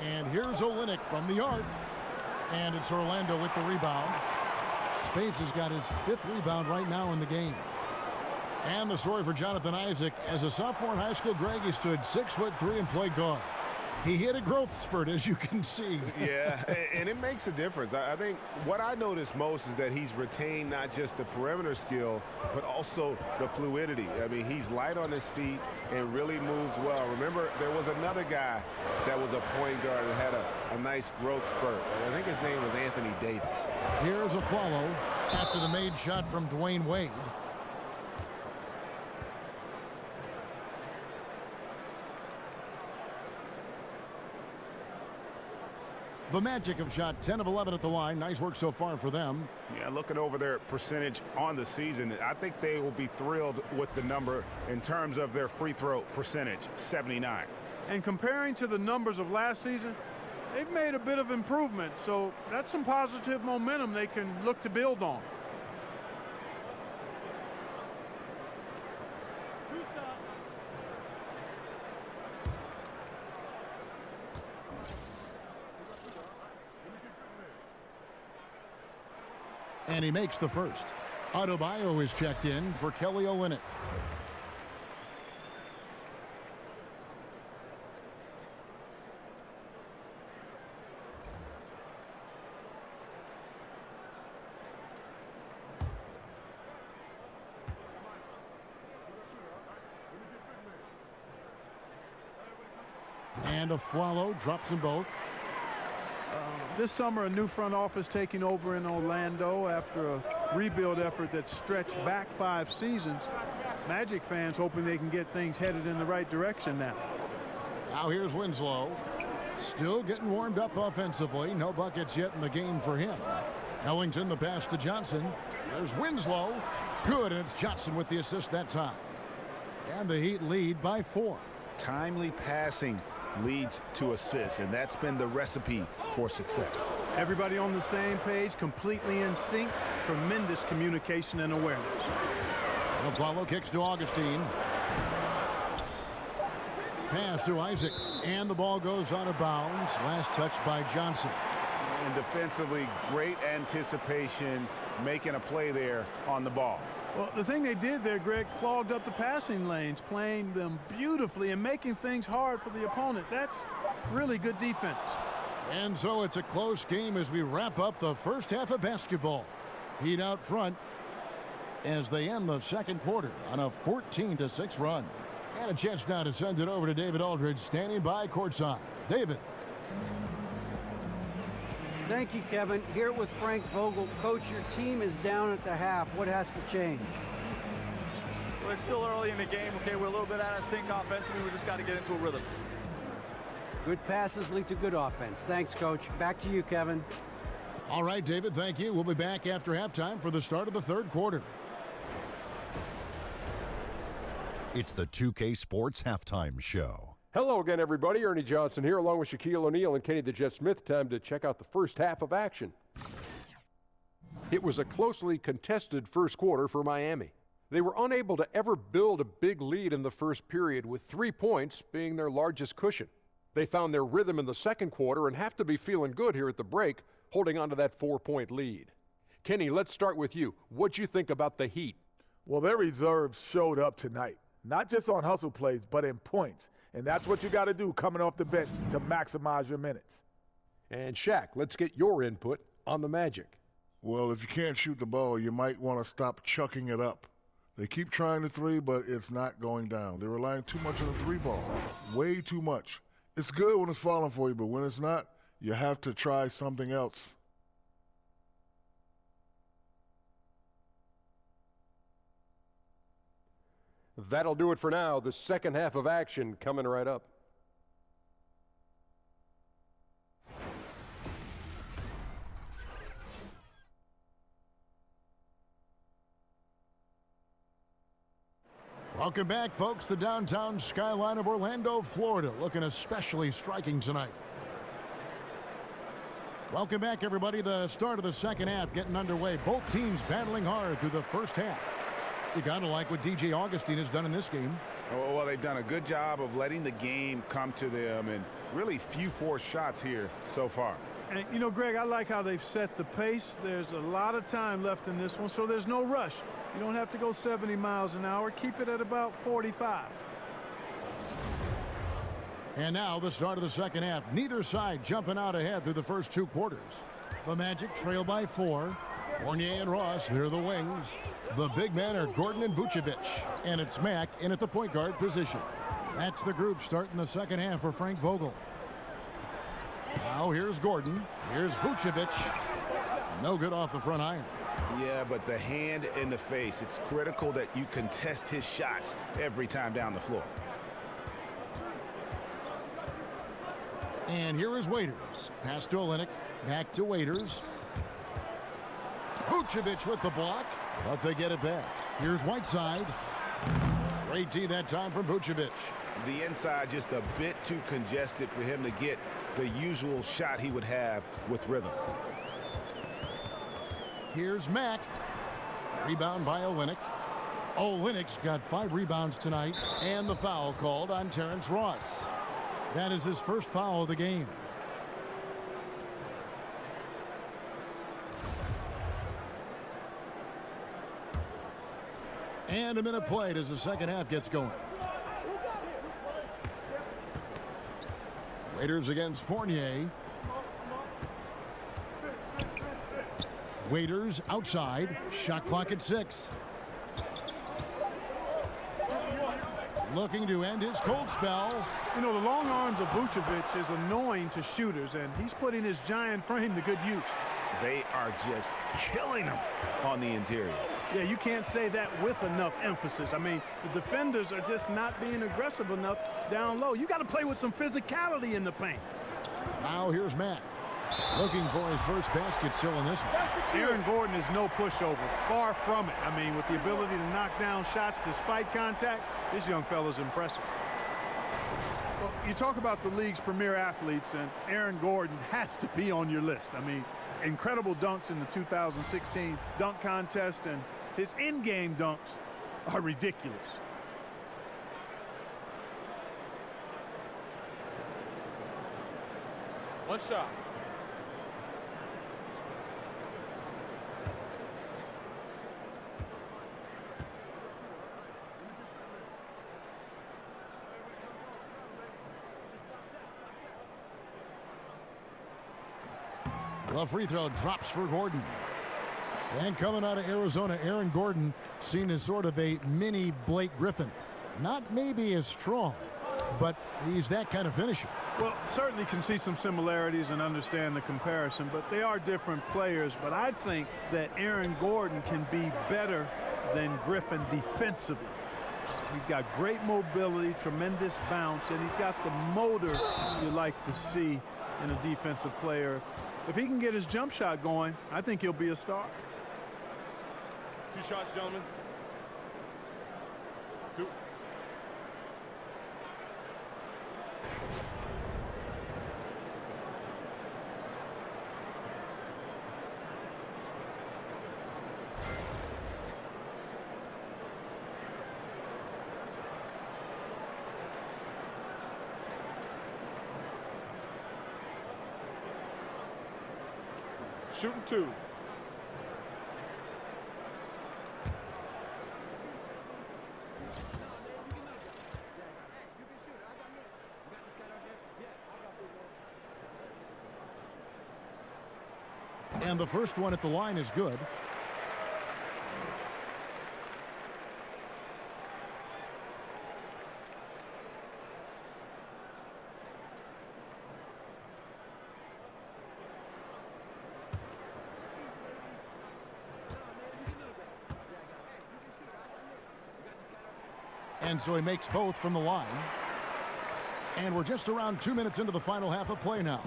And here's Olynyk from the arc. And it's Orlando with the rebound. Spades has got his 5th rebound right now in the game. And the story for Jonathan Isaac, as a sophomore in high school, Greg, he stood 6'3" and played guard. He hit a growth spurt, as you can see. Yeah, and it makes a difference. I think what I notice most is that he's retained not just the perimeter skill, but also the fluidity. I mean, he's light on his feet and really moves well. Remember, there was another guy that was a point guard that had a nice growth spurt. I think his name was Anthony Davis. Here's a follow after the made shot from Dwayne Wade. The Magic have shot 10 of 11 at the line. Nice work so far for them. Yeah, looking over their percentage on the season, I think they will be thrilled with the number in terms of their free throw percentage, 79. And comparing to the numbers of last season, they've made a bit of improvement. So that's some positive momentum they can look to build on. And he makes the first. Adebayo is checked in for Kelly Olynyk. And a follow, drops them both. This summer, a new front office taking over in Orlando after a rebuild effort that stretched back 5 seasons. Magic fans hoping they can get things headed in the right direction now. Now here's Winslow. Still getting warmed up offensively. No buckets yet in the game for him. Ellington the pass to Johnson. There's Winslow. Good, and it's Johnson with the assist that time. And the Heat lead by 4. Timely passing leads to assists, and that's been the recipe for success. Everybody on the same page, completely in sync. Tremendous communication and awareness. The follow kicks to Augustine. Pass to Isaac, and the ball goes out of bounds. Last touch by Johnson. And defensively, great anticipation, making a play there on the ball. Well, the thing they did there, Greg, clogged up the passing lanes, playing them beautifully and making things hard for the opponent. That's really good defense. And so it's a close game as we wrap up the first half of basketball. Heat out front as they end the second quarter on a 14-6 run. And a chance now to send it over to David Aldridge, standing by courtside. David. Thank you, Kevin. Here with Frank Vogel. Coach, your team is down at the half. What has to change? Well, it's still early in the game. Okay, we're a little bit out of sync offensively. We just got to get into a rhythm. Good passes lead to good offense. Thanks, Coach. Back to you, Kevin. All right, David, thank you. We'll be back after halftime for the start of the third quarter. It's the 2K Sports Halftime Show. Hello again, everybody. Ernie Johnson here, along with Shaquille O'Neal and Kenny the Jet Smith. Time to check out the first half of action. It was a closely contested first quarter for Miami. They were unable to ever build a big lead in the first period, with 3 points being their largest cushion. They found their rhythm in the second quarter and have to be feeling good here at the break, holding on to that 4-point lead. Kenny, let's start with you. What'd you think about the Heat? Well, their reserves showed up tonight, not just on hustle plays, but in points. And that's what you got to do coming off the bench to maximize your minutes. And Shaq, let's get your input on the Magic. Well, if you can't shoot the ball, you might want to stop chucking it up. They keep trying the three, but it's not going down. They're relying too much on the three ball, way too much. It's good when it's falling for you, but when it's not, you have to try something else. That'll do it for now. The second half of action coming right up. Welcome back, folks. The downtown skyline of Orlando, Florida, looking especially striking tonight. Welcome back, everybody. The start of the second half getting underway. Both teams battling hard through the first half. You got to like what DJ Augustine has done in this game. Well, they've done a good job of letting the game come to them, and really few forced shots here so far. And, you know, Greg, I like how they've set the pace. There's a lot of time left in this one, so there's no rush. You don't have to go 70 miles an hour. Keep it at about 45. And now the start of the second half. Neither side jumping out ahead through the first 2 quarters. The Magic trail by 4. Fournier and Ross, they're the wings. The big men are Gordon and Vucevic. And it's Mack in at the point guard position. That's the group starting the second half for Frank Vogel. Now here's Gordon. Here's Vucevic. No good off the front iron. Yeah, but the hand in the face, it's critical that you contest his shots every time down the floor. And here is Waiters. Pass to Olynyk. Back to Waiters. Vucevic with the block, but they get it back. Here's Whiteside. Great D that time from Vucevic. The inside just a bit too congested for him to get the usual shot he would have with rhythm. Here's Mack. Rebound by Olynyk. Olynyk's got 5 rebounds tonight, and the foul called on Terrence Ross. That is his first foul of the game. And a minute played as the second half gets going. Waiters against Fournier. Waiters outside. Shot clock at 6. Looking to end his cold spell. You know, the long arms of Vucevic is annoying to shooters, and he's putting his giant frame to good use. They are just killing him on the interior. Yeah, you can't say that with enough emphasis. I mean, the defenders are just not being aggressive enough down low. You got to play with some physicality in the paint. Now here's Matt. Looking for his first basket still in this one. Aaron Gordon is no pushover. Far from it. I mean, with the ability to knock down shots despite contact, this young fella's impressive. Well, you talk about the league's premier athletes, and Aaron Gordon has to be on your list. I mean, incredible dunks in the 2016 dunk contest, and his in-game dunks are ridiculous. One shot. The free throw drops for Gordon. And coming out of Arizona, Aaron Gordon seen as sort of a mini Blake Griffin. Not maybe as strong, but he's that kind of finisher. Well, certainly can see some similarities and understand the comparison, but they are different players. But I think that Aaron Gordon can be better than Griffin defensively. He's got great mobility, tremendous bounce, and he's got the motor you like to see in a defensive player. If he can get his jump shot going, I think he'll be a star. 2 shots, gentlemen. 2. Shooting 2. And the first one at the line is good. And so he makes both from the line. And we're just around 2 minutes into the final half of play now.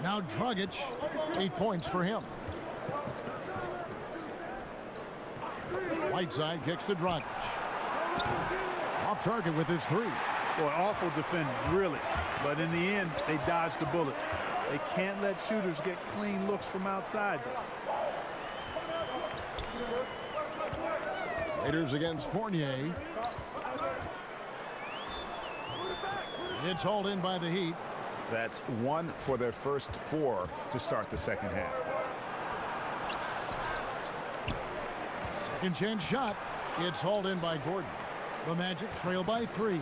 Now Dragic, 8 points for him. Whiteside kicks to Dragic. Off target with his 3. Boy, awful defending, really. But in the end, they dodged the bullet. They can't let shooters get clean looks from outside. Raiders against Fournier. It's hauled in by the Heat. That's 1 for their first 4 to start the second half. Second chance shot. It's hauled in by Gordon. The Magic trail by 3.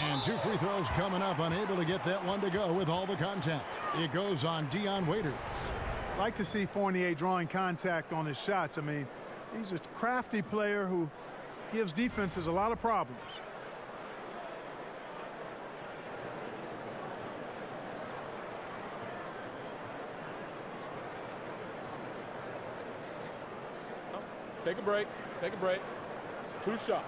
And 2 free throws coming up, unable to get that one to go with all the contact. It goes on Dion Waiters. Like to see Fournier drawing contact on his shots. I mean, he's a crafty player who gives defenses a lot of problems. Take a break. Take a break. 2 shots.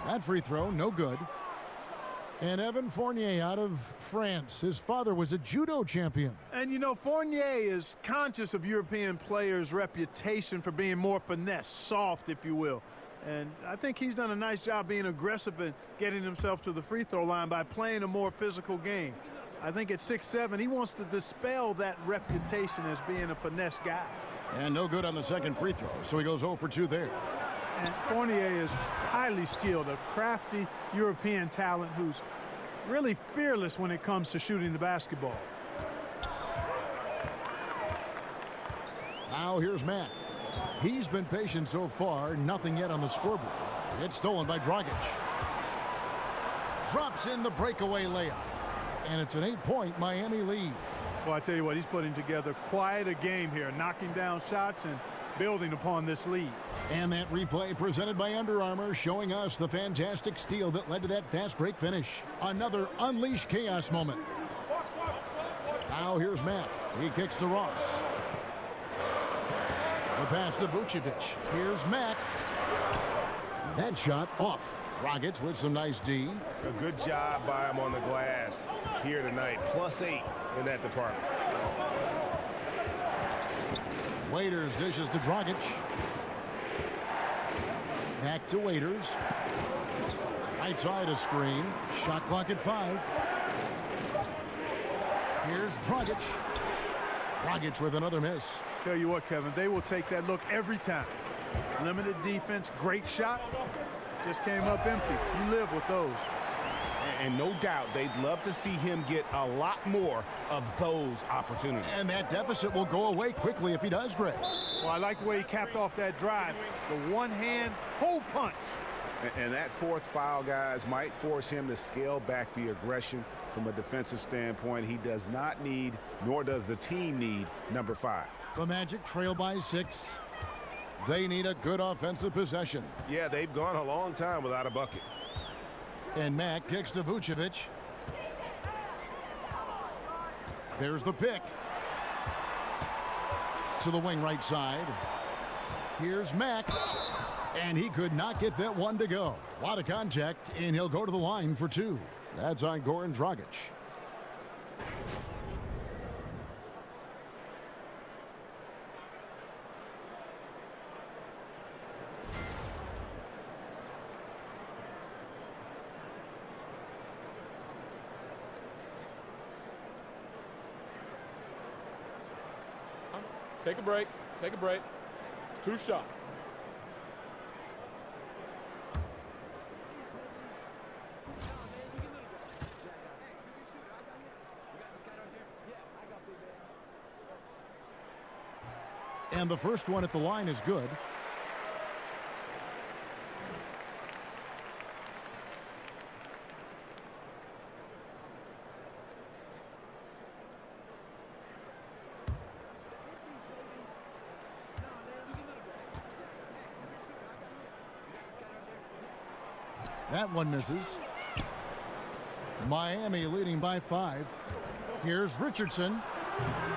That free throw, no good. And Evan Fournier out of France. His father was a judo champion. And, you know, Fournier is conscious of European players' reputation for being more finesse, soft, if you will. And I think he's done a nice job being aggressive and getting himself to the free throw line by playing a more physical game. I think at 6'7", he wants to dispel that reputation as being a finesse guy. And no good on the second free throw, so he goes 0 for 2 there. And Fournier is highly skilled, a crafty European talent who's really fearless when it comes to shooting the basketball. Now here's Matt. He's been patient so far, nothing yet on the scoreboard. It's stolen by Dragic. Drops in the breakaway layup. And it's an 8-point Miami lead. Well, I tell you what, he's putting together quite a game here, knocking down shots and building upon this lead. And that replay presented by Under Armour, showing us the fantastic steal that led to that fast break finish. Another unleashed chaos moment. Now here's Matt. He kicks to Ross. The pass to Vucevic. Here's Matt. That shot off. Dragic with some nice D. A good job by him on the glass here tonight. +8 in that department. Waiters dishes to Dragic. Back to Waiters. Right side a screen. Shot clock at 5. Here's Dragic. Dragic with another miss. Tell you what, Kevin, they will take that look every time. Limited defense, great shot. Just came up empty. You live with those. And no doubt they'd love to see him get a lot more of those opportunities. And that deficit will go away quickly if he does, Greg. Well, I like the way he capped off that drive. The one-hand hole punch. And that 4th foul, guys, might force him to scale back the aggression from a defensive standpoint. He does not need, nor does the team need, number 5. The Magic trail by 6. They need a good offensive possession. Yeah, they've gone a long time without a bucket. And Matt kicks to Vucevic. There's the pick. To the wing right side. Here's Mack. And he could not get that one to go. A lot of contact, and he'll go to the line for 2. That's on Goran Dragic. Take a break. Take a break. 2 shots. And the first one at the line is good. That one misses. Miami leading by 5. Here's Richardson.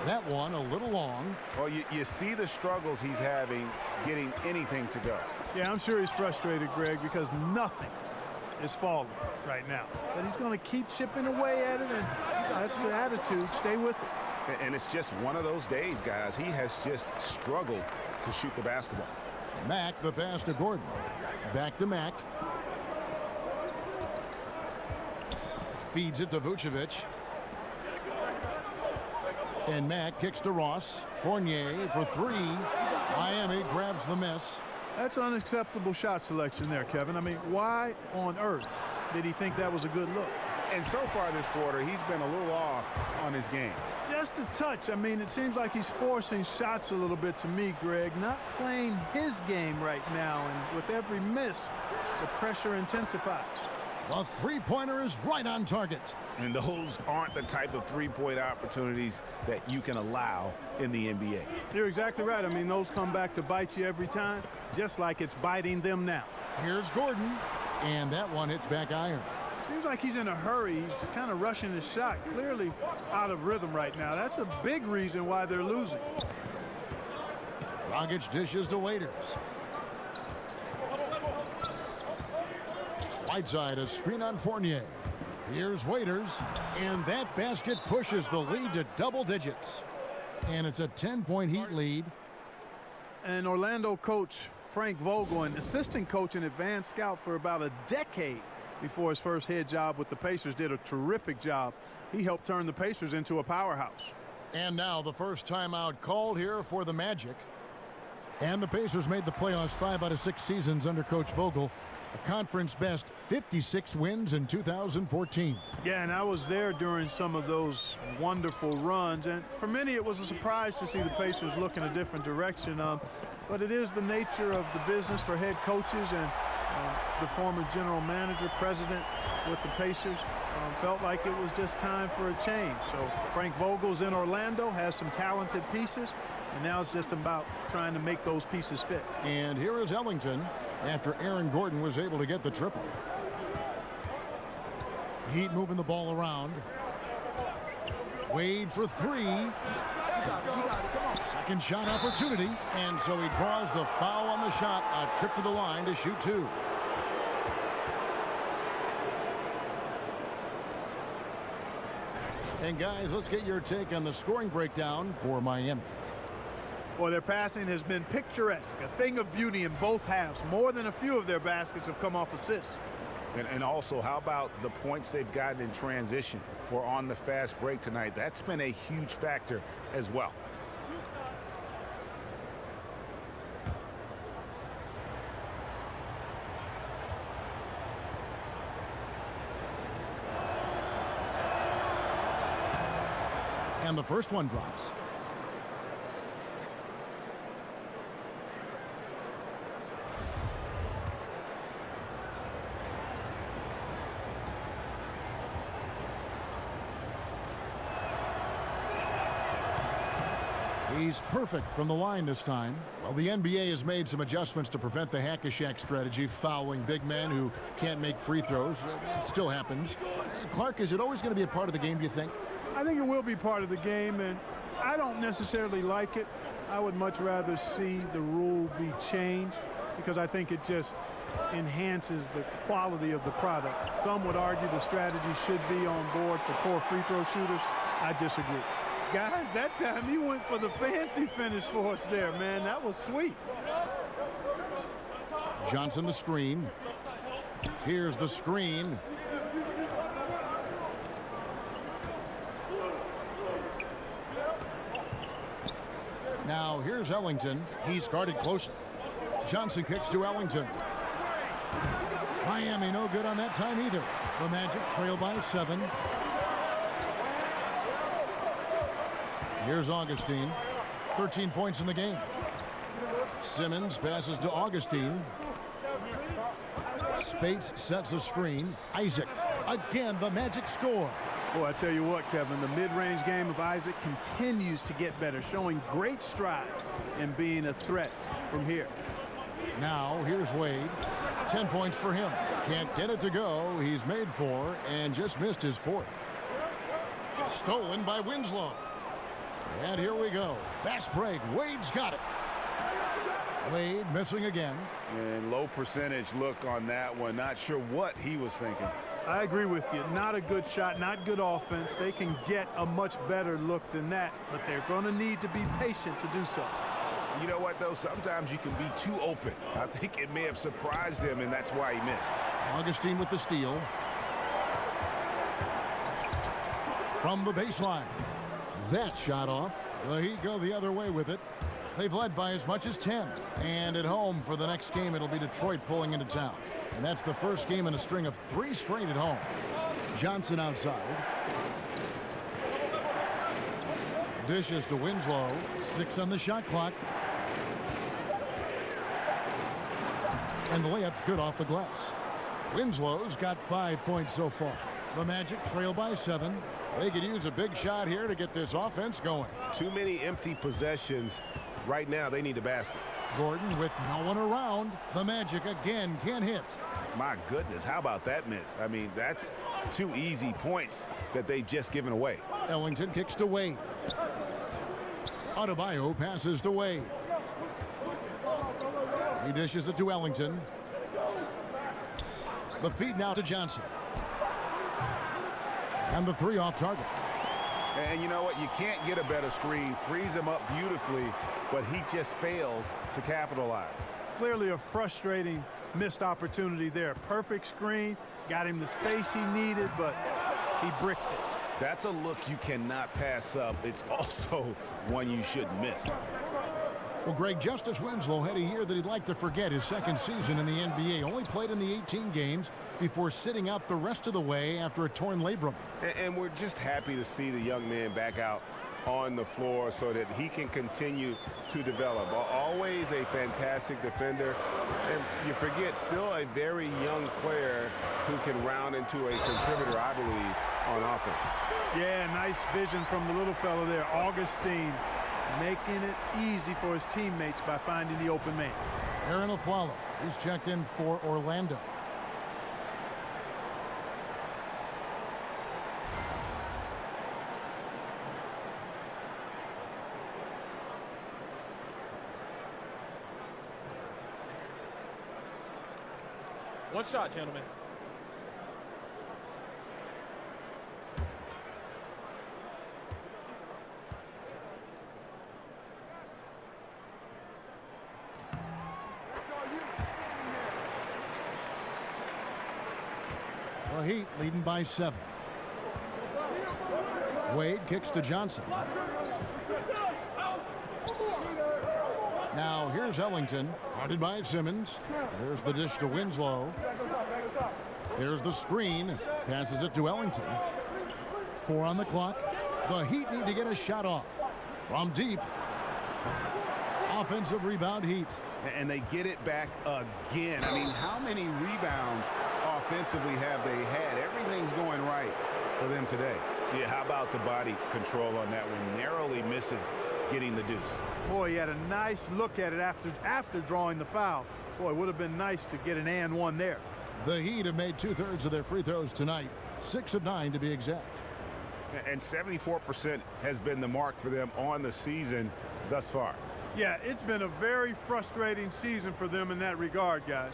That one a little long. Well, you see the struggles he's having getting anything to go. Yeah, I'm sure he's frustrated, Greg, because nothing is falling right now. But he's going to keep chipping away at it, and that's the attitude. Stay with it. And it's just one of those days, guys. He has just struggled to shoot the basketball. Mack, the pass to Gordon. Back to Mack. Feeds it to Vucevic. And Mack kicks to Ross. Fournier for 3. Miami grabs the miss. That's unacceptable shot selection there, Kevin. I mean, why on earth did he think that was a good look? And so far this quarter, he's been a little off on his game. Just a touch. I mean, it seems like he's forcing shots a little bit to me, Greg. Not playing his game right now, and with every miss, the pressure intensifies. The three-pointer is right on target. And those aren't the type of three-point opportunities that you can allow in the NBA. You're exactly right. I mean, those come back to bite you every time, just like it's biting them now. Here's Gordon, and that one hits back iron. Seems like he's in a hurry. He's kind of rushing his shot. Clearly out of rhythm right now. That's a big reason why they're losing. Dragic dishes to Waiters. Whiteside, a screen on Fournier. Here's Waiters, and that basket pushes the lead to double digits. And it's a 10-point Heat lead. And Orlando coach Frank Vogel, an assistant coach and advanced scout for about a decade before his first head job with the Pacers, did a terrific job. He helped turn the Pacers into a powerhouse. And now the first timeout called here for the Magic. And the Pacers made the playoffs 5 out of 6 seasons under Coach Vogel. A conference best 56 wins in 2014. Yeah, and I was there during some of those wonderful runs. And for many, it was a surprise to see the Pacers look in a different direction. But it is the nature of the business for head coaches, and the former general manager, president with the Pacers, felt like it was just time for a change. So Frank Vogel's in Orlando, has some talented pieces, and now it's just about trying to make those pieces fit. And here is Ellington after Aaron Gordon was able to get the triple. Heat moving the ball around. Wade for three. Second shot opportunity, and so he draws the foul on the shot. A trip to the line to shoot two. And guys, let's get your take on the scoring breakdown for Miami. Well, their passing has been picturesque, a thing of beauty in both halves. More than a few of their baskets have come off assists. And also, how about the points they've gotten in transition or on the fast break tonight? That's been a huge factor as well. And the first one drops. He's perfect from the line this time. Well, the NBA has made some adjustments to prevent the hack-a-shack strategy, fouling big men who can't make free throws. It still happens. Clark, is it always going to be a part of the game, do you think? I think it will be part of the game, and I don't necessarily like it. I would much rather see the rule be changed because I think it just enhances the quality of the product. Some would argue the strategy should be on board for poor free throw shooters. I disagree. Guys, that time he went for the fancy finish for us there, man. That was sweet. Johnson the screen. Here's the screen. Now here's Ellington. He's guarded closely. Johnson kicks to Ellington. Miami no good on that time either. The Magic trail by 7. Here's Augustine. 13 points in the game. Simmons passes to Augustine. Spates sets a screen. Isaac. Again, the Magic score. Boy, I tell you what, Kevin, the mid-range game of Isaac continues to get better, showing great stride in being a threat from here. Now, here's Wade. 10 points for him. Can't get it to go. He's made 4 and just missed his 4th. Stolen by Winslow. And here we go. Fast break. Wade's got it. Wade missing again. And low percentage look on that one. Not sure what he was thinking. I agree with you. Not a good shot, not good offense. They can get a much better look than that, but they're going to need to be patient to do so. You know what, though? Sometimes you can be too open. I think it may have surprised him, and that's why he missed. Augustine with the steal. From the baseline. That shot off. The Heat go the other way with it. They've led by as much as 10. And at home for the next game, it'll be Detroit pulling into town. And that's the first game in a string of 3 straight at home. Johnson outside. Dishes to Winslow. 6 on the shot clock. And the layup's good off the glass. Winslow's got 5 points so far. The Magic trail by 7. They could use a big shot here to get this offense going. Too many empty possessions. Right now, they need a basket. Gordon with no one around. The Magic again can't hit. My goodness, how about that miss? I mean, that's 2 easy points that they've just given away. Ellington kicks to Wade. Adebayo passes to Wade. He dishes it to Ellington. The feed now to Johnson. And the 3 off target. And you know what? You can't get a better screen. Frees him up beautifully, but he just fails to capitalize. Clearly a frustrating missed opportunity there. Perfect screen, got him the space he needed, but he bricked it. That's a look you cannot pass up. It's also one you shouldn't miss. Well, Greg, Justice Winslow had a year that he'd like to forget. His second season in the NBA. Only played in the 18 games before sitting out the rest of the way after a torn labrum. And we're just happy to see the young man back out on the floor so that he can continue to develop. Always a fantastic defender. And you forget, still a very young player who can round into a contributor, I believe, on offense. Yeah, nice vision from the little fella there, Augustine, making it easy for his teammates by finding the open man. Aaron Aflalo, he's checked in for Orlando. One shot, gentlemen. The Heat leading by 7. Wade kicks to Johnson. Now here's Ellington, guarded by Simmons. There's the dish to Winslow. There's the screen, passes it to Ellington. 4 on the clock. The Heat need to get a shot off from deep. Offensive rebound, Heat. And they get it back again. I mean, how many rebounds offensively have they had? Everything's going right for them today. Yeah, how about the body control on that one? Narrowly misses getting the deuce. Boy, he had a nice look at it after drawing the foul. Boy, it would have been nice to get an and one there. The Heat have made 2/3 of their free throws tonight. 6 of 9 to be exact. And 74% has been the mark for them on the season thus far. Yeah, it's been a very frustrating season for them in that regard, guys.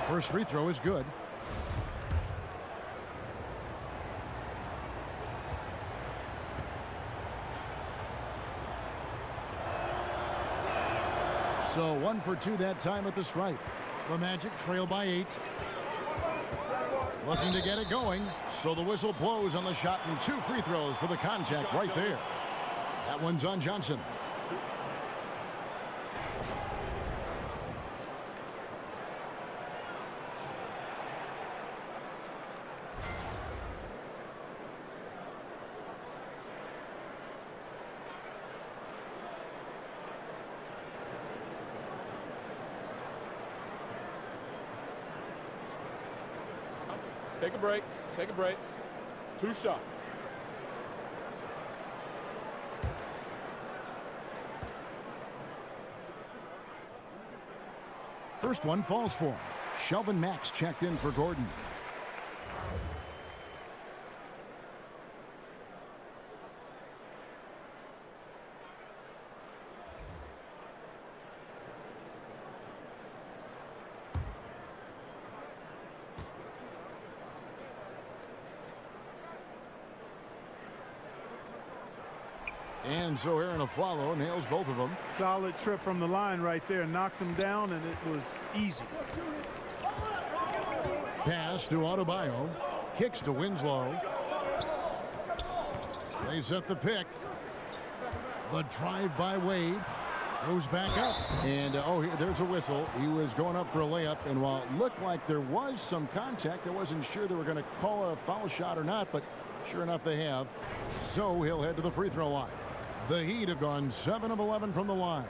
First free throw is good. So 1 for 2 that time at the stripe. The Magic trail by 8. Looking to get it going. So the whistle blows on the shot and 2 free throws for the contact right there. That one's on Johnson. Take a break. Take a break. 2 shots. First one falls for him. Shelvin Max checked in for Gordon. And so Aaron Aflalo nails both of them. Solid trip from the line right there. Knocked him down, and it was easy. Pass to Adebayo. Kicks to Winslow. They set the pick. The drive by Wade goes back up. And, there's a whistle. He was going up for a layup. And while it looked like there was some contact, I wasn't sure they were going to call it a foul shot or not. But sure enough, they have. So he'll head to the free throw line. The Heat have gone 7 of 11 from the line.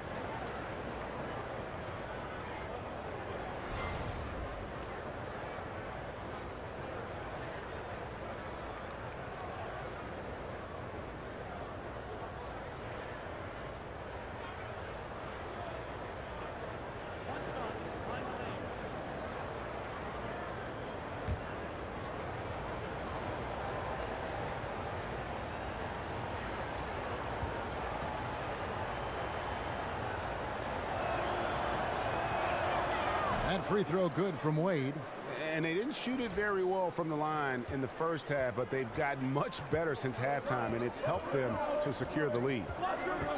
That free throw good from Wade. And they didn't shoot it very well from the line in the first half, but they've gotten much better since halftime, and it's helped them to secure the lead.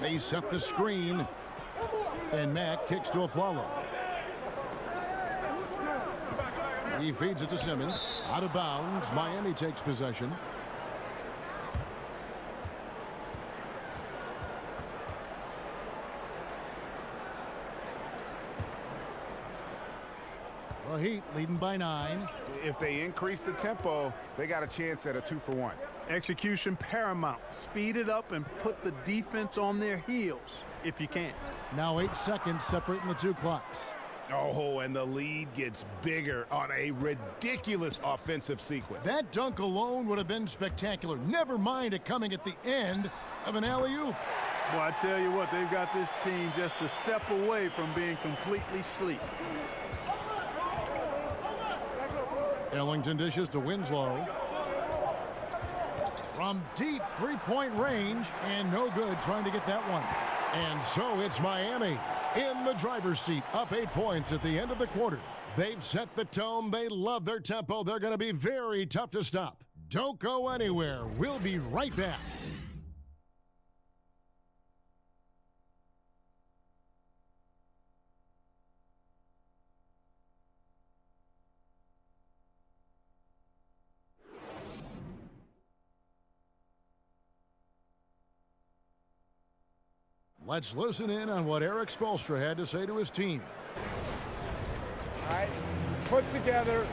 They set the screen, and Mack kicks to Aflalo. He feeds it to Simmons. Out of bounds. Miami takes possession. The Heat leading by 9. If they increase the tempo, they got a chance at a 2-for-1. Execution paramount. Speed it up and put the defense on their heels if you can. Now 8 seconds separating the two clocks. Oh, and the lead gets bigger on a ridiculous offensive sequence. That dunk alone would have been spectacular. Never mind it coming at the end of an alley-oop. Well, I tell you what, they've got this team just a step away from being completely asleep. Ellington dishes to Winslow. From deep three-point range, and no good trying to get that one. And so it's Miami in the driver's seat, up 8 points at the end of the quarter. They've set the tone. They love their tempo. They're going to be very tough to stop. Don't go anywhere. We'll be right back. Let's listen in on what Eric Spoelstra had to say to his team. All right, put together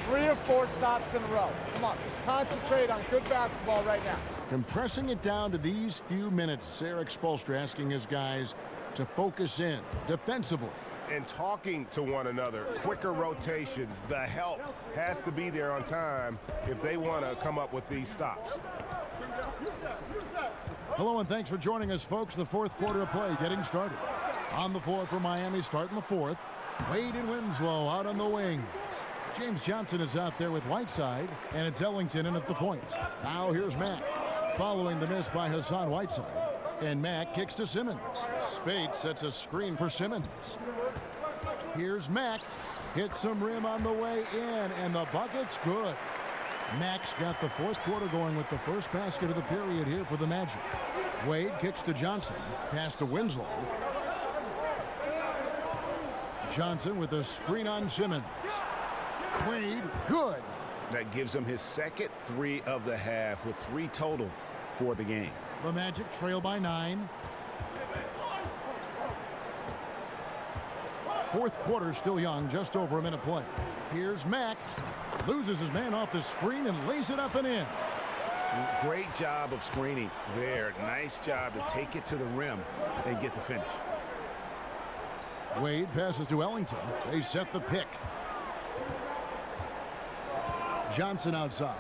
3 or 4 stops in a row. Come on, just concentrate on good basketball right now. Compressing it down to these few minutes, Eric Spoelstra asking his guys to focus in defensively. And talking to one another, quicker rotations, the help has to be there on time if they want to come up with these stops. Hello and thanks for joining us, folks. The fourth quarter of play getting started. On the floor for Miami, starting the fourth. Wade and Winslow out on the wings. James Johnson is out there with Whiteside, and it's Ellington in at the point. Now here's Mack, following the miss by Hassan Whiteside. And Mack kicks to Simmons. Spate sets a screen for Simmons. Here's Mack. Hits some rim on the way in, and the bucket's good. Mack's got the fourth quarter going with the first basket of the period here for the Magic. Wade kicks to Johnson. Pass to Winslow. Johnson with a screen on Simmons. Wade, good. That gives him his second 3 of the half with 3 total for the game. The Magic trail by 9. Fourth quarter still young, just over a minute play. Here's Mack. Loses his man off the screen and lays it up and in. Great job of screening there. Nice job to take it to the rim and get the finish. Wade passes to Ellington. They set the pick. Johnson outside.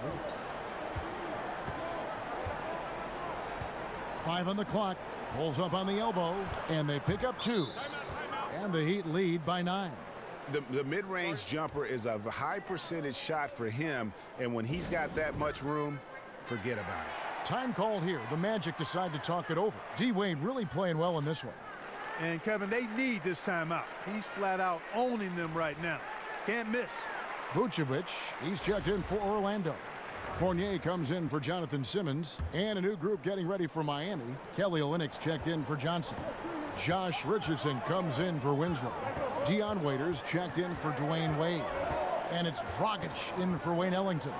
5 on the clock. Pulls up on the elbow, and they pick up 2. And the Heat lead by 9. The mid-range jumper is a high percentage shot for him, and when he's got that much room, forget about it. Time called here. The Magic decide to talk it over. D-Wade really playing well in this one. And, Kevin, they need this timeout. He's flat out owning them right now. Can't miss. Vucevic, he's checked in for Orlando. Fournier comes in for Jonathan Simmons. And a new group getting ready for Miami. Kelly Olynyk's checked in for Johnson. Josh Richardson comes in for Winslow. Dion Waiters checked in for Dwayne Wade. And it's Dragic in for Wayne Ellington.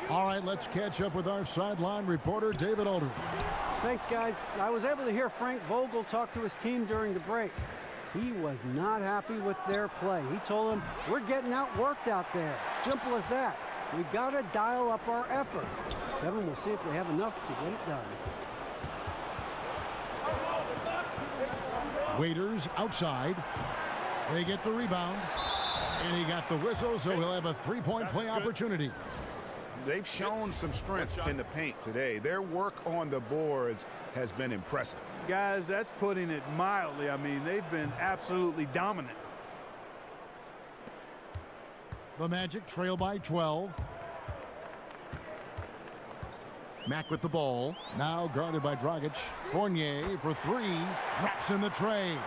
All right, let's catch up with our sideline reporter, David Aldridge. Thanks, guys. I was able to hear Frank Vogel talk to his team during the break. He was not happy with their play. He told them, we're getting outworked out there. Simple as that. We got to dial up our effort. Kevin, we'll see if they have enough to get it done. Waiters outside. They get the rebound. And he got the whistle, so he'll have a three-point play opportunity. They've shown some strength in the paint today. Their work on the boards has been impressive. Guys, that's putting it mildly. I mean, they've been absolutely dominant. The Magic trail by 12. Mack with the ball. Now guarded by Dragic. Fournier for three. Drops in the tray.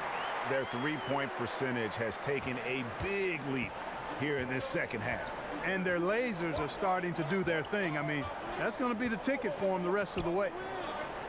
Their three-point percentage has taken a big leap here in this second half. And their lasers are starting to do their thing. I mean, that's going to be the ticket for them the rest of the way.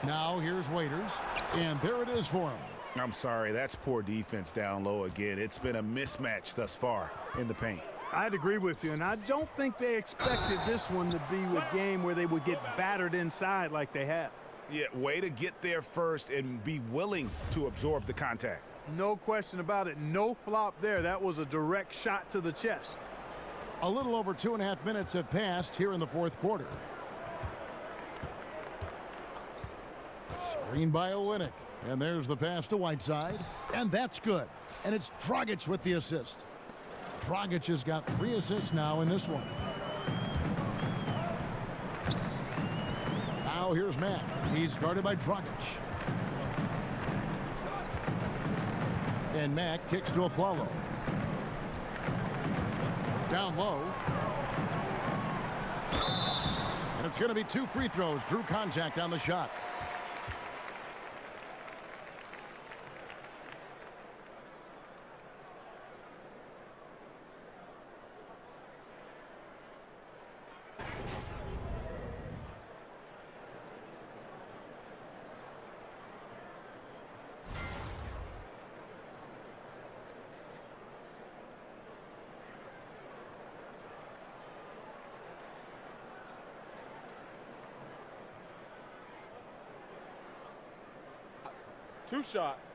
Now here's Waiters, and there it is for him. I'm sorry, that's poor defense down low again. It's been a mismatch thus far in the paint. I'd agree with you, and I don't think they expected this one to be a game where they would get battered inside like they have. Yeah, way to get there first and be willing to absorb the contact. No question about it. No flop there. That was a direct shot to the chest. A little over 2.5 minutes have passed here in the fourth quarter. Screen by Olynyk. And there's the pass to Whiteside. And that's good. And it's Dragic with the assist. Dragic has got 3 assists now in this one. Now here's Mack. He's guarded by Dragic. And Mack kicks to Aflalo. Down low. And it's going to be 2 free throws. Drew contact on the shot. Two shots.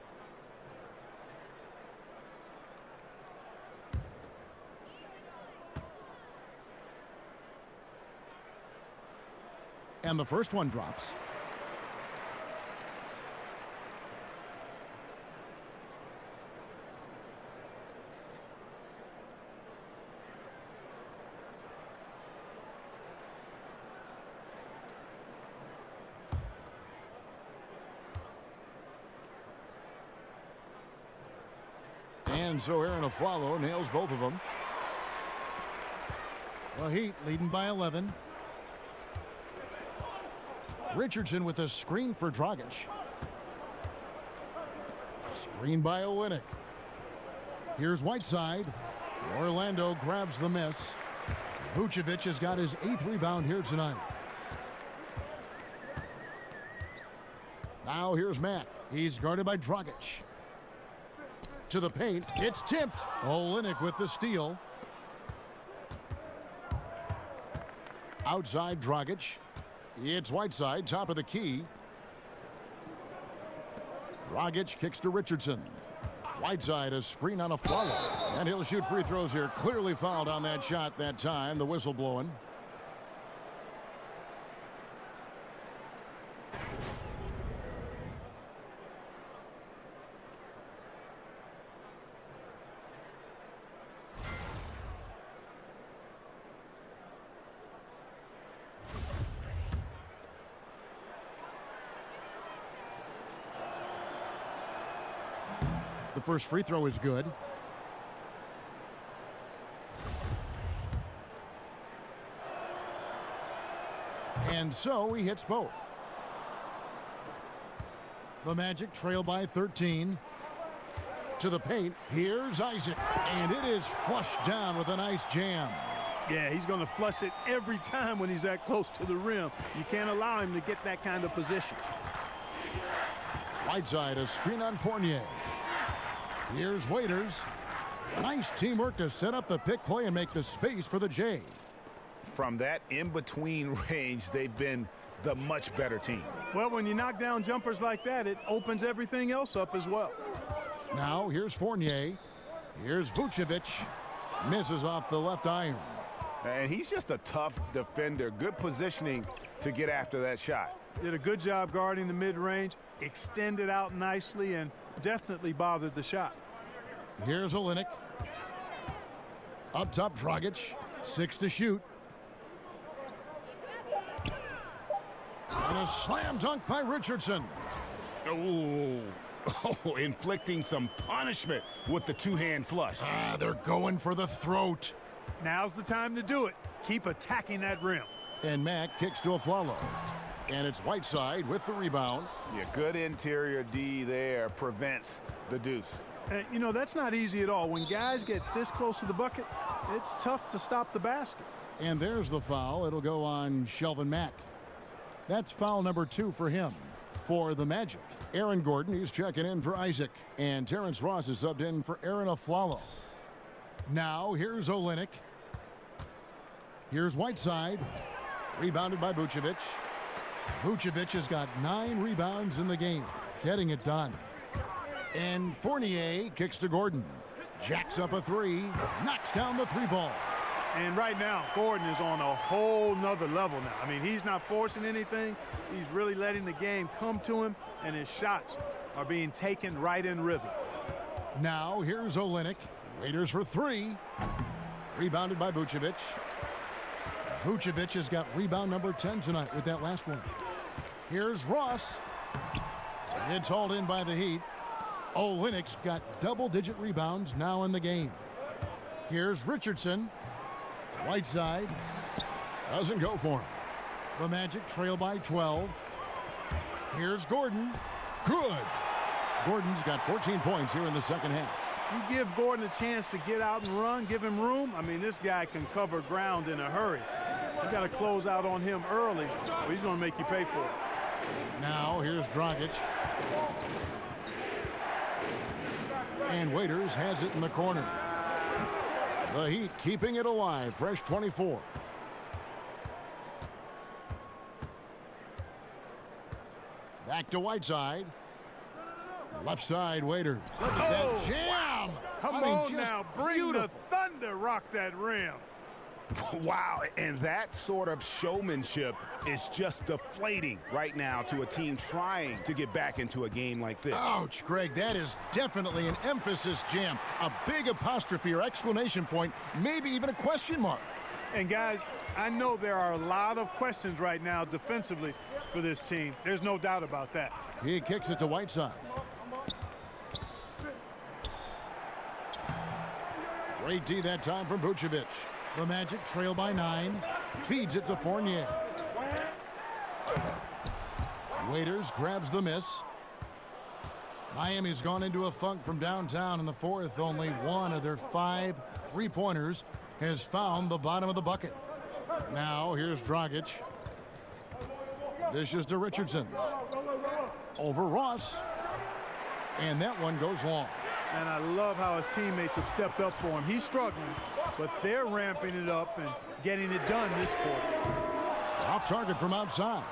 And the first one drops. And so Aaron Aflalo nails both of them. The Heat leading by 11. Richardson with a screen for Dragic. Screen by Olynyk. Here's Whiteside. Orlando grabs the miss. Vucevic has got his 8th rebound here tonight. Now here's Mack. He's guarded by Dragic. To the paint. It's tipped. Olynyk with the steal. Outside Dragic. It's Whiteside, top of the key. Dragic kicks to Richardson. Whiteside, a screen on Aflalo. And he'll shoot free throws here. Clearly fouled on that shot that time. The whistle blowing. The first free throw is good. And so he hits both. The Magic trail by 13. To the paint. Here's Isaac. And it is flushed down with a nice jam. Yeah, he's going to flush it every time when he's that close to the rim. You can't allow him to get that kind of position. Whiteside, a screen on Fournier. Here's Waiters. Nice teamwork to set up the pick play and make the space for the J. from that in-between range, they've been the much better team. Well, when you knock down jumpers like that, it opens everything else up as well. Now here's Fournier. Here's Vucevic. Misses off the left iron. And he's just a tough defender. Good positioning to get after that shot. Did a good job guarding the mid-range, extended out nicely, and definitely bothered the shot. Here's Olynyk. Up top, Dragic. 6 to shoot. And a slam dunk by Richardson. Oh, inflicting some punishment with the two-hand flush. They're going for the throat. Now's the time to do it. Keep attacking that rim. And Mack kicks to Afflalo. And it's Whiteside with the rebound. Yeah, good interior D there prevents the deuce. You know, that's not easy at all. When guys get this close to the bucket, it's tough to stop the basket. And there's the foul. It'll go on Shelvin Mack. That's foul number 2 for him. For the Magic, Aaron Gordon, he's checking in for Isaac. And Terrence Ross is subbed in for Aaron Afflalo. Now here's Olynyk. Here's Whiteside. Rebounded by Vucevic. Vucevic has got 9 rebounds in the game. Getting it done. And Fournier kicks to Gordon. Jacks up a 3. Knocks down the 3 ball. And right now, Gordon is on a whole nother level now. I mean, he's not forcing anything. He's really letting the game come to him, and his shots are being taken right in rhythm. Now here's Olynyk. Raiders for 3. Rebounded by Vucevic. Vucevic has got rebound number 10 tonight with that last one. Here's Ross. It's hauled in by the Heat. Olynyk's got double-digit rebounds now in the game. Here's Richardson. Whiteside doesn't go for him. The Magic trail by 12. Here's Gordon. Good. Gordon's got 14 points here in the second half. You give Gordon a chance to get out and run, give him room. I mean, this guy can cover ground in a hurry. You got to close out on him early, or he's going to make you pay for it. Now here's Dragic. And Waiters has it in the corner. The Heat keeping it alive. Fresh 24. Back to Whiteside. Left side, Waiters. Look at that jam! Come on now, bring the thunder, rock that rim. Wow, and that sort of showmanship is just deflating right now to a team trying to get back into a game like this. Ouch, Greg, that is definitely an emphasis jam. A big apostrophe or exclamation point, maybe even a question mark. And guys, I know there are a lot of questions right now defensively for this team. There's no doubt about that. He kicks it to Whiteside. Great D that time from Vucevic. The Magic trail by 9. Feeds it to Fournier. Waiters grabs the miss. Miami's gone into a funk from downtown in the fourth. Only one of their 5 3-pointers has found the bottom of the bucket. Now here's Dragic. Dishes to Richardson. Over Ross. And that one goes long. And I love how his teammates have stepped up for him. He's struggling, but they're ramping it up and getting it done this quarter. Off target from outside.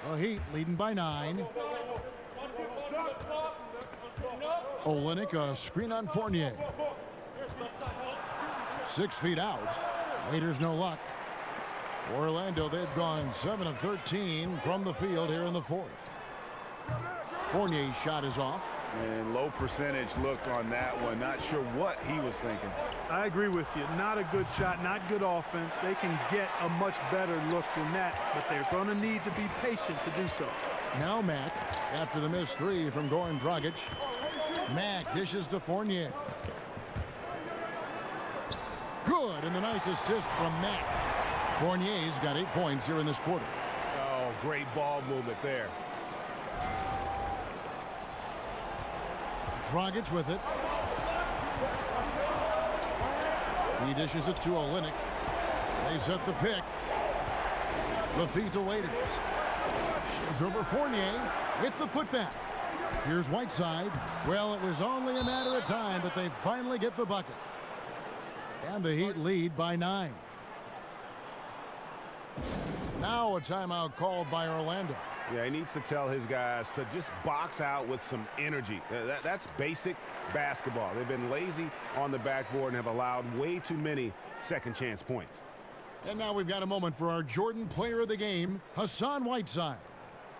The Heat leading by 9. Olynyk, a screen on Fournier. 6 feet out. Waiters no luck. Orlando, they've gone 7 of 13 from the field here in the fourth. Fournier's shot is off. And low percentage look on that one. Not sure what he was thinking. I agree with you. Not a good shot, not good offense. They can get a much better look than that, but they're going to need to be patient to do so. Now Mack, after the missed 3 from Goran Dragic. Mack dishes to Fournier. Good, and the nice assist from Mack. Fournier's got 8 points here in this quarter. Oh, great ball movement there. Dragic with it. He dishes it to Olynyk. They set the pick. The feed to Waiters. She's over Fournier with the putback. Here's Whiteside. Well, it was only a matter of time, but they finally get the bucket. And the Heat lead by 9. Now a timeout called by Orlando. Yeah, he needs to tell his guys to just box out with some energy. That's basic basketball. They've been lazy on the backboard and have allowed way too many second chance points. And now we've got a moment for our Jordan player of the game, Hassan Whiteside.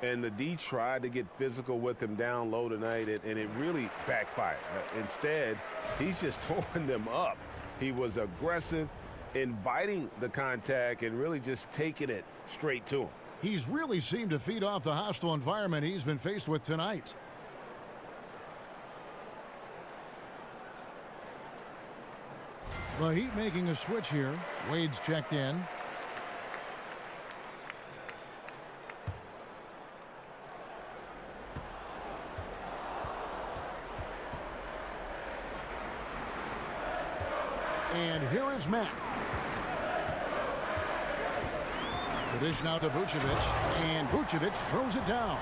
And the D tried to get physical with him down low tonight, and it really backfired. Instead, he's just tore them up. He was aggressive, inviting the contact, and really just taking it straight to him. He's really seemed to feed off the hostile environment he's been faced with tonight. The Heat making a switch here. Wade's checked in. And here is Matt. The dish now to Vucevic, and Vucevic throws it down.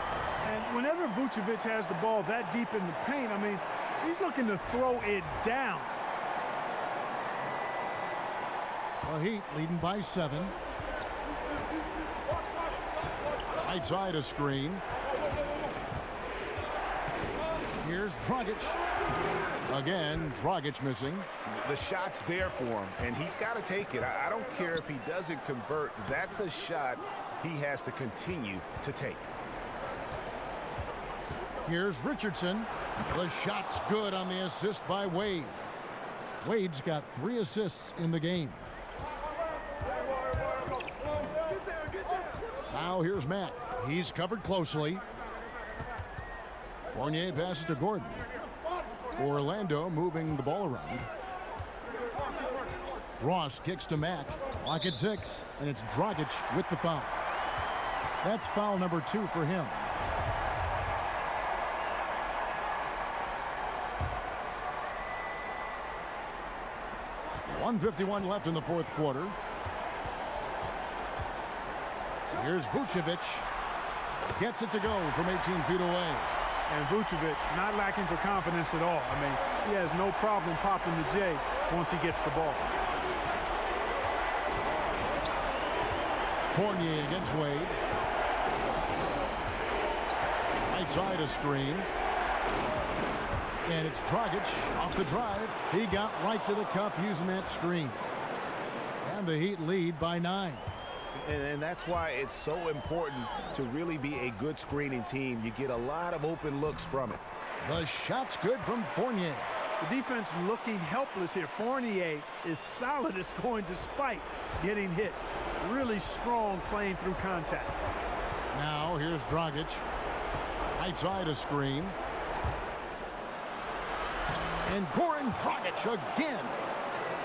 And whenever Vucevic has the ball that deep in the paint, I mean, he's looking to throw it down. The Heat leading by 7. Right side a screen. Here's Dragic. Again, Dragic missing. The shot's there for him, and he's got to take it. I don't care if he doesn't convert. That's a shot he has to continue to take. Here's Richardson. The shot's good on the assist by Wade. Wade's got 3 assists in the game. Now here's Matt. He's covered closely. Fournier passes to Gordon. Orlando moving the ball around. Ross kicks to Mack. Clock at 6, and it's Dragic with the foul. That's foul number 2 for him. .151 left in the fourth quarter. Here's Vucevic. Gets it to go from 18 feet away. And Vucevic not lacking for confidence at all. I mean, he has no problem popping the J once he gets the ball. Fournier against Wade. Right side a screen. And it's Dragic off the drive. He got right to the cup using that screen. And the Heat lead by 9. And that's why it's so important to really be a good screening team. You get a lot of open looks from it. The shot's good from Fournier. The defense looking helpless here. Fournier is solid as going despite getting hit. Really strong playing through contact. Now here's Dragic. Right side a screen. And Goran Dragic again.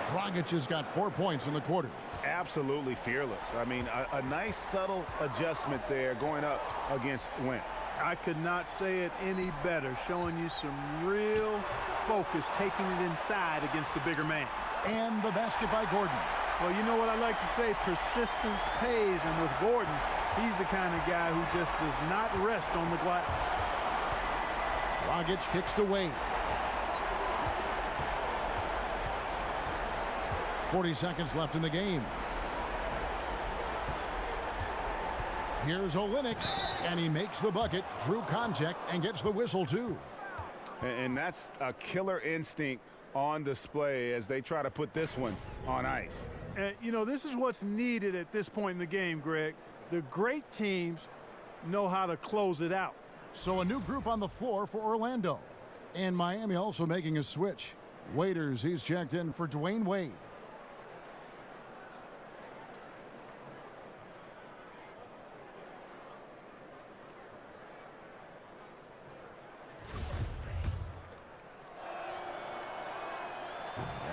Dragic has got 4 points in the quarter. Absolutely fearless. I mean, a nice subtle adjustment there going up against Wentz. I could not say it any better, showing you some real focus, taking it inside against the bigger man. And the basket by Gordon. Well, you know what I like to say, persistence pays, and with Gordon, he's the kind of guy who just does not rest on the glass. Dragic kicks to Wade. 40 seconds left in the game. Here's Olynyk, and he makes the bucket, drew contact, and gets the whistle too. And that's a killer instinct on display as they try to put this one on ice. And, you know, this is what's needed at this point in the game, Greg. The great teams know how to close it out. So a new group on the floor for Orlando. And Miami also making a switch. Waiters, he's checked in for Dwayne Wade.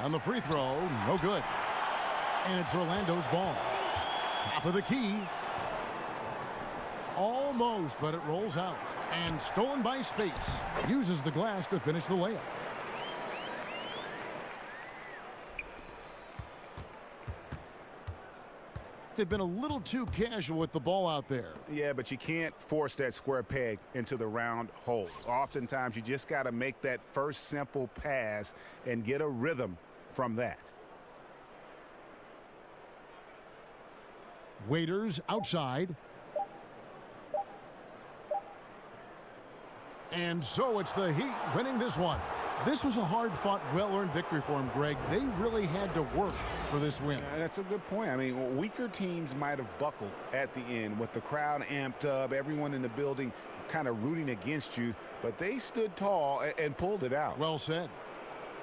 On the free throw, no good. And it's Orlando's ball. Top of the key. Almost, but it rolls out. And stolen by Spates. Uses the glass to finish the layup. They've been a little too casual with the ball out there. Yeah, but you can't force that square peg into the round hole. Oftentimes, you just got to make that first simple pass and get a rhythm from that. Waiters outside. And so it's the Heat winning this one. This was a hard-fought, well-earned victory for him, Greg. They really had to work for this win. That's a good point. I mean, weaker teams might have buckled at the end with the crowd amped up, everyone in the building kind of rooting against you, but they stood tall and pulled it out. Well said.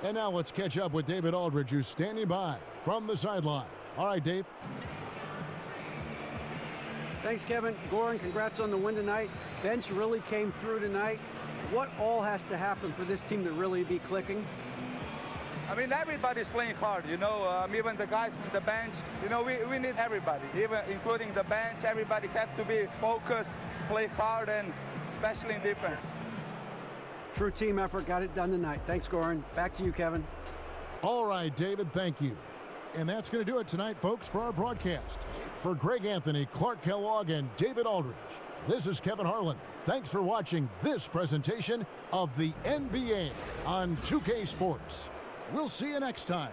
And now let's catch up with David Aldridge, who's standing by from the sideline. All right, Dave. Thanks, Kevin. Goran, congrats on the win tonight. Bench really came through tonight. What all has to happen for this team to really be clicking? I mean, everybody's playing hard, you know, even the guys from the bench. You know, we need everybody, even including the bench. Everybody has to be focused, play hard, and especially in defense. True team effort, got it done tonight. Thanks, Goran. Back to you, Kevin. All right, David, thank you. And that's going to do it tonight, folks, for our broadcast. For Greg Anthony, Clark Kellogg, and David Aldridge, this is Kevin Harlan. Thanks for watching this presentation of the NBA on 2K Sports. We'll see you next time.